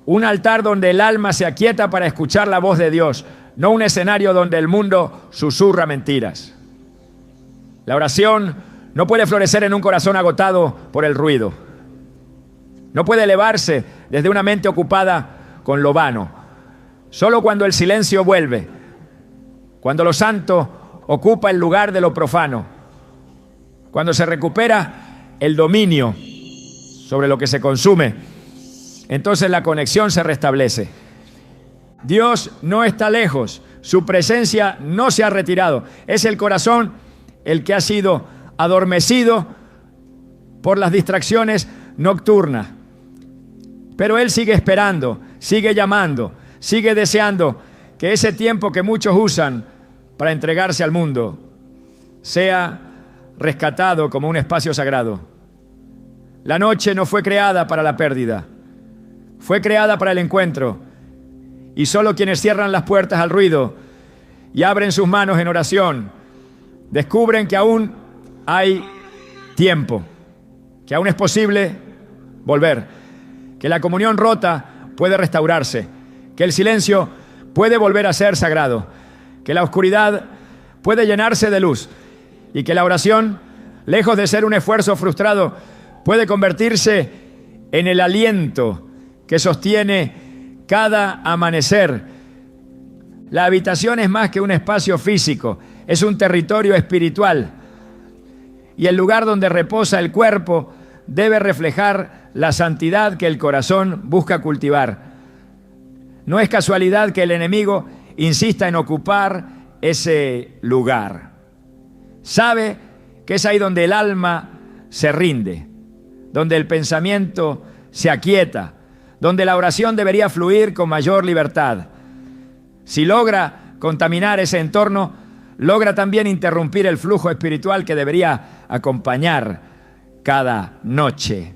Un altar donde el alma se aquieta para escuchar la voz de Dios, no un escenario donde el mundo susurra mentiras. La oración no puede florecer en un corazón agotado por el ruido. No puede elevarse desde una mente ocupada con lo vano. Solo cuando el silencio vuelve, cuando lo santo ocupa el lugar de lo profano, cuando se recupera el dominio sobre lo que se consume, entonces la conexión se restablece. Dios no está lejos, su presencia no se ha retirado. Es el corazón el que ha sido adormecido por las distracciones nocturnas. Pero Él sigue esperando, sigue llamando, sigue deseando que ese tiempo que muchos usan para entregarse al mundo sea rescatado como un espacio sagrado. La noche no fue creada para la pérdida, fue creada para el encuentro. Y solo quienes cierran las puertas al ruido y abren sus manos en oración, descubren que aún hay tiempo, que aún es posible volver, que la comunión rota puede restaurarse, que el silencio puede volver a ser sagrado, que la oscuridad puede llenarse de luz y que la oración, lejos de ser un esfuerzo frustrado, puede convertirse en el aliento que sostiene cada amanecer. La habitación es más que un espacio físico, es un territorio espiritual. Y el lugar donde reposa el cuerpo debe reflejar la santidad que el corazón busca cultivar. No es casualidad que el enemigo insista en ocupar ese lugar. Sabe que es ahí donde el alma se rinde, donde el pensamiento se aquieta, donde la oración debería fluir con mayor libertad. Si logra contaminar ese entorno, logra también interrumpir el flujo espiritual que debería acompañar cada noche.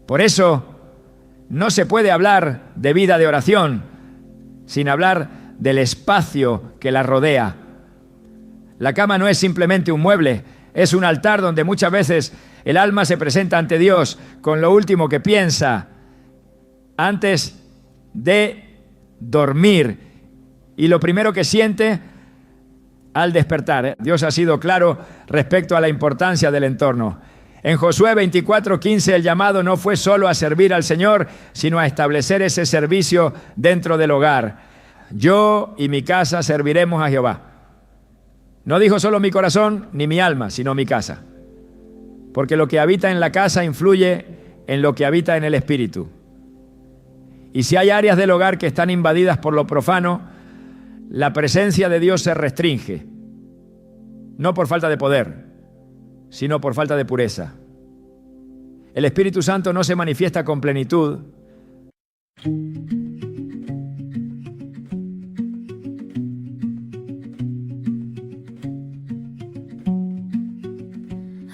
Por eso, no se puede hablar de vida de oración sin hablar del espacio que la rodea. La cama no es simplemente un mueble, es un altar donde muchas veces el alma se presenta ante Dios con lo último que piensa antes de dormir y lo primero que siente al despertar. Dios ha sido claro respecto a la importancia del entorno. En Josué 24:15 el llamado no fue solo a servir al Señor, sino a establecer ese servicio dentro del hogar. Yo y mi casa serviremos a Jehová. No dijo solo mi corazón ni mi alma, sino mi casa. Porque lo que habita en la casa influye en lo que habita en el espíritu. Y si hay áreas del hogar que están invadidas por lo profano, la presencia de Dios se restringe. No por falta de poder, sino por falta de pureza. El Espíritu Santo no se manifiesta con plenitud.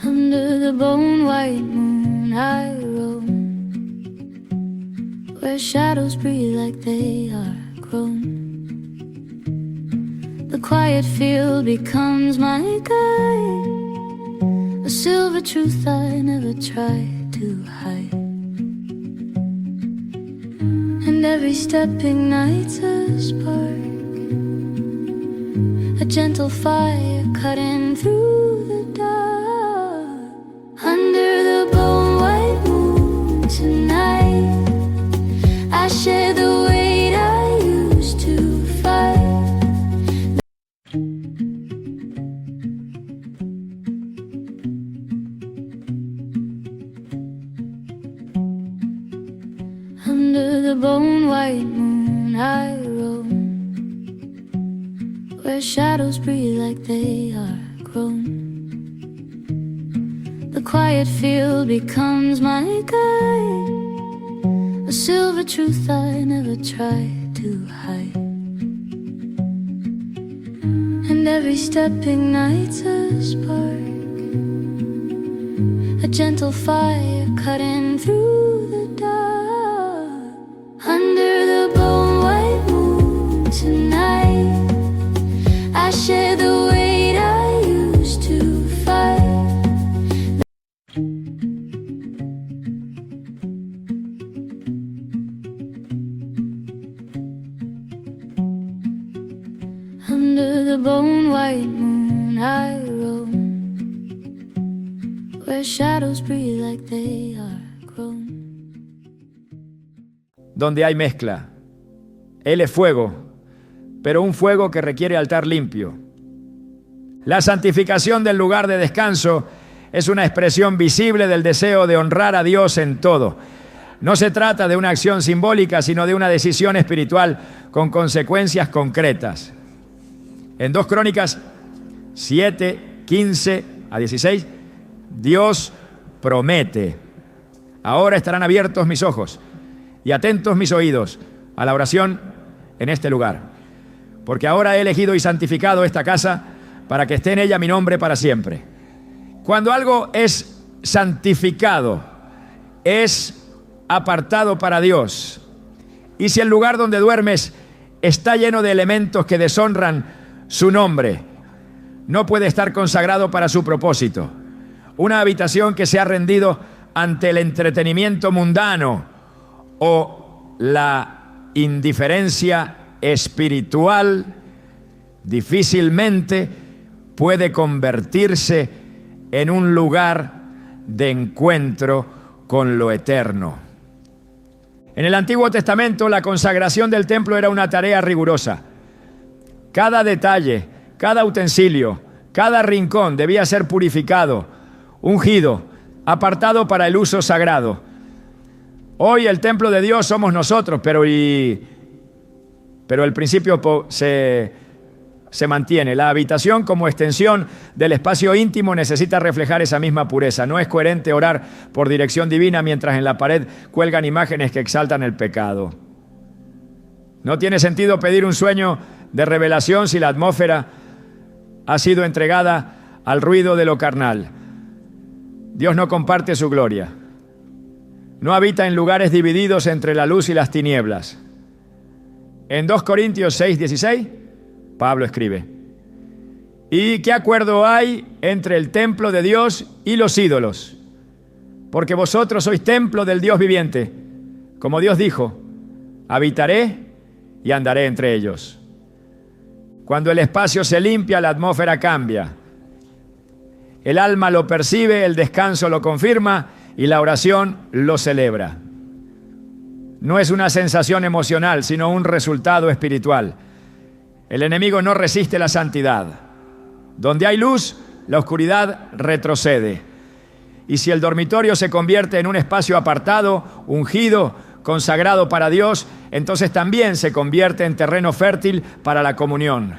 Under the bone white moon I roam, where shadows breathe like they are grown. The quiet field becomes my guide, a silver truth I never tried to hide. And every step ignites a spark, a gentle fire cutting through the dark. Under the bone white moon tonight, I share the weight I used to fight. Under the bone white moon I roam, where shadows breathe like they are grown. The quiet field becomes my guide, a silver truth I never tried to hide. And every step ignites a spark, a gentle fire cutting through the dark. Under the bone white moon tonight, I share the weight I used to fight. Under the bone white moon I roam, where shadows breathe like they are grown. Donde hay mezcla Él es fuego, pero un fuego que requiere altar limpio. La santificación del lugar de descanso es una expresión visible del deseo de honrar a Dios en todo. No se trata de una acción simbólica, sino de una decisión espiritual con consecuencias concretas. En 2 Crónicas 7, 15 a 16, Dios promete: ahora estarán abiertos mis ojos y atentos mis oídos a la oración en este lugar, porque ahora he elegido y santificado esta casa para que esté en ella mi nombre para siempre. Cuando algo es santificado, es apartado para Dios. Y si el lugar donde duermes está lleno de elementos que deshonran su nombre, no puede estar consagrado para su propósito. Una habitación que se ha rendido ante el entretenimiento mundano o la indiferencia espiritual difícilmente puede convertirse en un lugar de encuentro con lo eterno. En el Antiguo Testamento, la consagración del templo era una tarea rigurosa. Cada detalle, cada utensilio, cada rincón debía ser purificado, ungido, apartado para el uso sagrado. Hoy el templo de Dios somos nosotros, pero el principio se mantiene. La habitación como extensión del espacio íntimo necesita reflejar esa misma pureza. No es coherente orar por dirección divina mientras en la pared cuelgan imágenes que exaltan el pecado. No tiene sentido pedir un sueño de revelación si la atmósfera ha sido entregada al ruido de lo carnal. Dios no comparte su gloria. No habita en lugares divididos entre la luz y las tinieblas. En 2 Corintios 6, 16, Pablo escribe: ¿y qué acuerdo hay entre el templo de Dios y los ídolos? Porque vosotros sois templo del Dios viviente. Como Dios dijo: habitaré y andaré entre ellos. Cuando el espacio se limpia, la atmósfera cambia. El alma lo percibe, el descanso lo confirma y la oración lo celebra. No es una sensación emocional, sino un resultado espiritual. El enemigo no resiste la santidad. Donde hay luz, la oscuridad retrocede. Y si el dormitorio se convierte en un espacio apartado, ungido, consagrado para Dios, entonces también se convierte en terreno fértil para la comunión.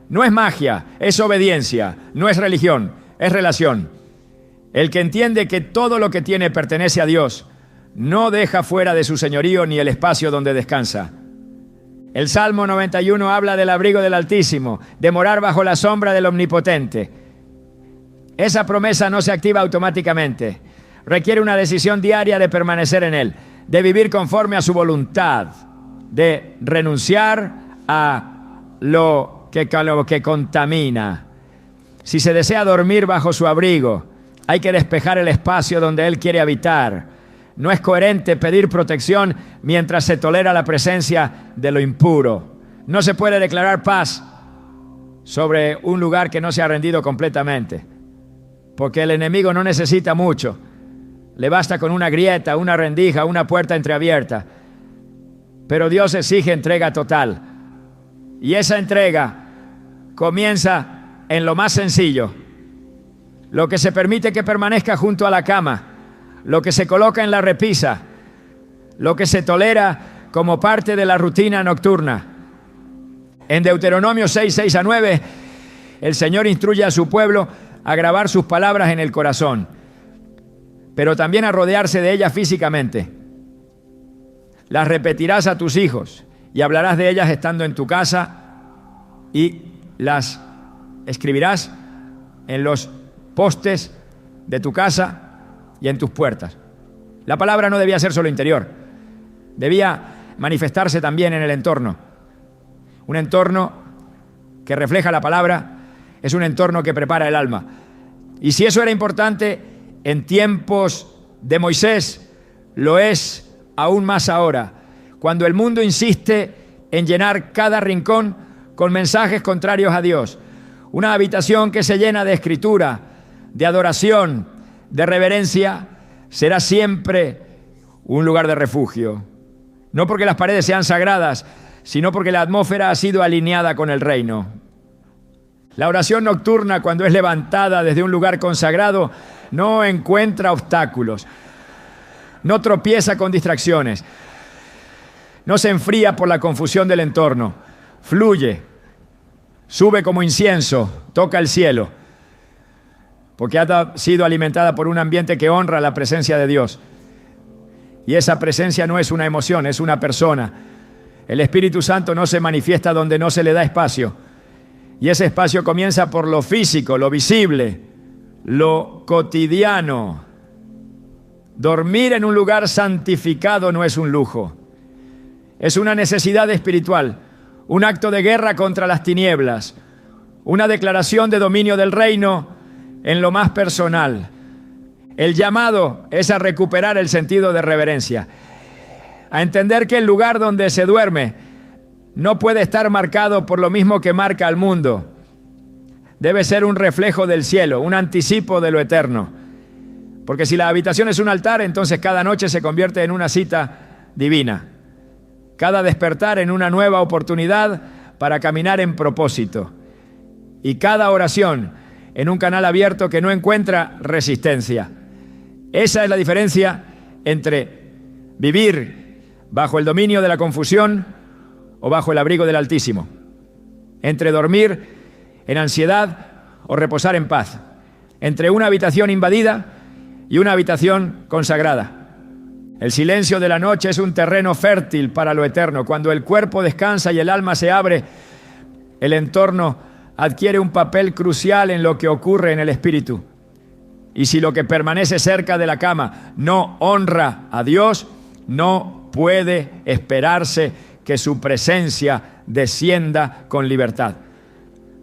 No es magia, es obediencia, no es religión, es relación. El que entiende que todo lo que tiene pertenece a Dios, no deja fuera de su señorío ni el espacio donde descansa. El Salmo 91 habla del abrigo del Altísimo, de morar bajo la sombra del Omnipotente. Esa promesa no se activa automáticamente. Requiere una decisión diaria de permanecer en Él, de vivir conforme a su voluntad, de renunciar a lo que contamina. Si se desea dormir bajo su abrigo, hay que despejar el espacio donde Él quiere habitar. No es coherente pedir protección mientras se tolera la presencia de lo impuro. No se puede declarar paz sobre un lugar que no se ha rendido completamente, porque el enemigo no necesita mucho. Le basta con una grieta, una rendija, una puerta entreabierta. Pero Dios exige entrega total. Y esa entrega comienza en lo más sencillo. Lo que se permite que permanezca junto a la cama, lo que se coloca en la repisa, lo que se tolera como parte de la rutina nocturna. En Deuteronomio 6, 6 a 9, el Señor instruye a su pueblo a grabar sus palabras en el corazón, pero también a rodearse de ellas físicamente. Las repetirás a tus hijos y hablarás de ellas estando en tu casa y las escribirás en los postes de tu casa y en tus puertas. La palabra no debía ser solo interior, debía manifestarse también en el entorno. Un entorno que refleja la palabra es un entorno que prepara el alma. Y si eso era importante en tiempos de Moisés, lo es aún más ahora, cuando el mundo insiste en llenar cada rincón con mensajes contrarios a Dios. Una habitación que se llena de escritura, de adoración, de reverencia, será siempre un lugar de refugio. No porque las paredes sean sagradas, sino porque la atmósfera ha sido alineada con el reino. La oración nocturna, cuando es levantada desde un lugar consagrado, no encuentra obstáculos, no tropieza con distracciones, no se enfría por la confusión del entorno, fluye, sube como incienso, toca el cielo, porque ha sido alimentada por un ambiente que honra la presencia de Dios. Y esa presencia no es una emoción, es una persona. El Espíritu Santo no se manifiesta donde no se le da espacio. Y ese espacio comienza por lo físico, lo visible, lo cotidiano. Dormir en un lugar santificado no es un lujo. Es una necesidad espiritual, un acto de guerra contra las tinieblas, una declaración de dominio del reino en lo más personal. El llamado es a recuperar el sentido de reverencia, a entender que el lugar donde se duerme no puede estar marcado por lo mismo que marca al mundo. Debe ser un reflejo del cielo, un anticipo de lo eterno. Porque si la habitación es un altar, entonces cada noche se convierte en una cita divina. Cada despertar en una nueva oportunidad para caminar en propósito. Y cada oración en un canal abierto que no encuentra resistencia. Esa es la diferencia entre vivir bajo el dominio de la confusión o bajo el abrigo del Altísimo. Entre dormir en ansiedad o reposar en paz. Entre una habitación invadida y una habitación consagrada. El silencio de la noche es un terreno fértil para lo eterno. Cuando el cuerpo descansa y el alma se abre, el entorno adquiere un papel crucial en lo que ocurre en el espíritu. Y si lo que permanece cerca de la cama no honra a Dios, no puede esperarse que su presencia descienda con libertad.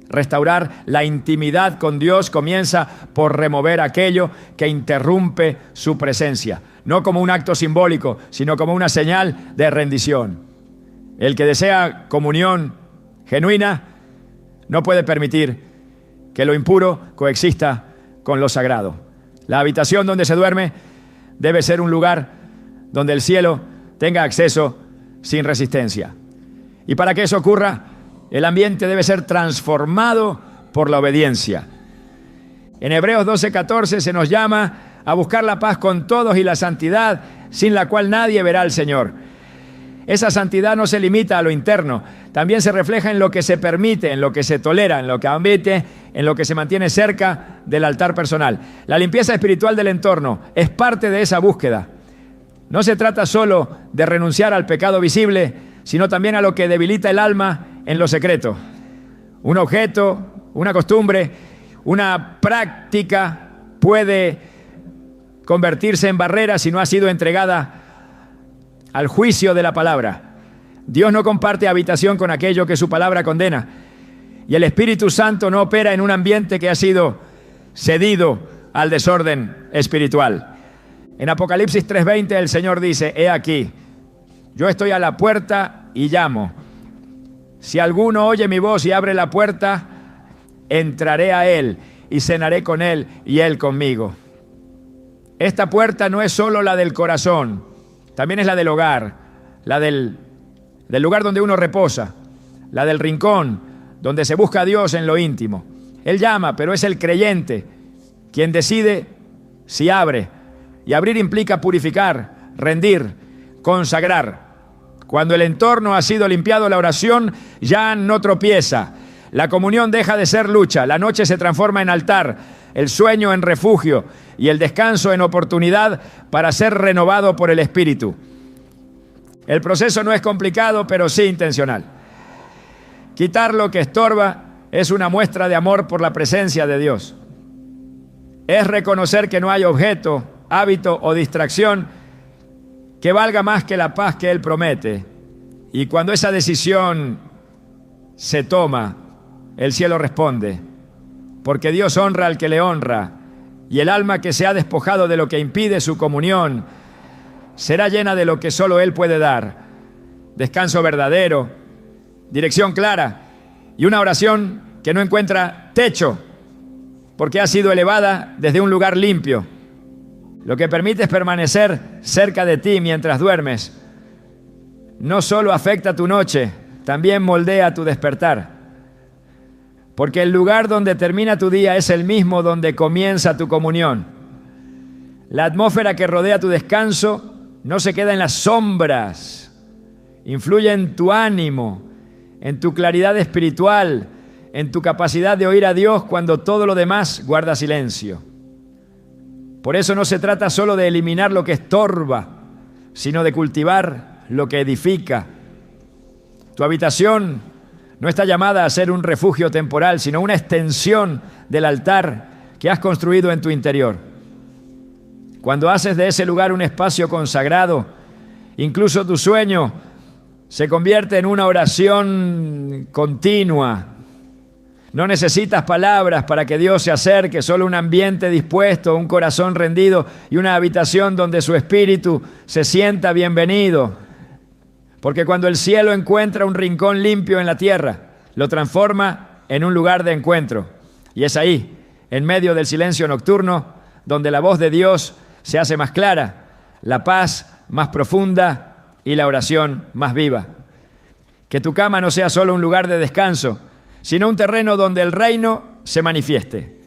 Restaurar la intimidad con Dios comienza por remover aquello que interrumpe su presencia, no como un acto simbólico, sino como una señal de rendición. El que desea comunión genuina no puede permitir que lo impuro coexista con lo sagrado. La habitación donde se duerme debe ser un lugar donde el cielo tenga acceso sin resistencia. Y para que eso ocurra, el ambiente debe ser transformado por la obediencia. En Hebreos 12:14 se nos llama a buscar la paz con todos y la santidad, sin la cual nadie verá al Señor. Esa santidad no se limita a lo interno, también se refleja en lo que se permite, en lo que se tolera, en lo que admite, en lo que se mantiene cerca del altar personal. La limpieza espiritual del entorno es parte de esa búsqueda. No se trata solo de renunciar al pecado visible, sino también a lo que debilita el alma en lo secreto. Un objeto, una costumbre, una práctica puede convertirse en barrera si no ha sido entregada al juicio de la palabra. Dios no comparte habitación con aquello que su palabra condena. Y el Espíritu Santo no opera en un ambiente que ha sido cedido al desorden espiritual. En Apocalipsis 3:20 el Señor dice: he aquí, yo estoy a la puerta y llamo. Si alguno oye mi voz y abre la puerta, entraré a él y cenaré con él y él conmigo. Esta puerta no es solo la del corazón, también es la del hogar, la del lugar donde uno reposa, la del rincón, donde se busca a Dios en lo íntimo. Él llama, pero es el creyente quien decide si abre. Y abrir implica purificar, rendir, consagrar. Cuando el entorno ha sido limpiado, la oración ya no tropieza. La comunión deja de ser lucha, la noche se transforma en altar, el sueño en refugio y el descanso en oportunidad para ser renovado por el Espíritu. El proceso no es complicado, pero sí intencional. Quitar lo que estorba es una muestra de amor por la presencia de Dios. Es reconocer que no hay objeto, hábito o distracción que valga más que la paz que Él promete. Y cuando esa decisión se toma, el cielo responde, porque Dios honra al que le honra, y el alma que se ha despojado de lo que impide su comunión será llena de lo que solo Él puede dar: descanso verdadero, dirección clara y una oración que no encuentra techo porque ha sido elevada desde un lugar limpio. Lo que permite es permanecer cerca de ti mientras duermes. No solo afecta tu noche, también moldea tu despertar. Porque el lugar donde termina tu día es el mismo donde comienza tu comunión. La atmósfera que rodea tu descanso no se queda en las sombras, influye en tu ánimo, en tu claridad espiritual, en tu capacidad de oír a Dios cuando todo lo demás guarda silencio. Por eso no se trata solo de eliminar lo que estorba, sino de cultivar lo que edifica. Tu habitación no está llamada a ser un refugio temporal, sino una extensión del altar que has construido en tu interior. Cuando haces de ese lugar un espacio consagrado, incluso tu sueño se convierte en una oración continua. No necesitas palabras para que Dios se acerque, solo un ambiente dispuesto, un corazón rendido y una habitación donde su espíritu se sienta bienvenido. Porque cuando el cielo encuentra un rincón limpio en la tierra, lo transforma en un lugar de encuentro. Y es ahí, en medio del silencio nocturno, donde la voz de Dios se hace más clara, la paz más profunda y la oración más viva. Que tu cama no sea solo un lugar de descanso, sino un terreno donde el reino se manifieste.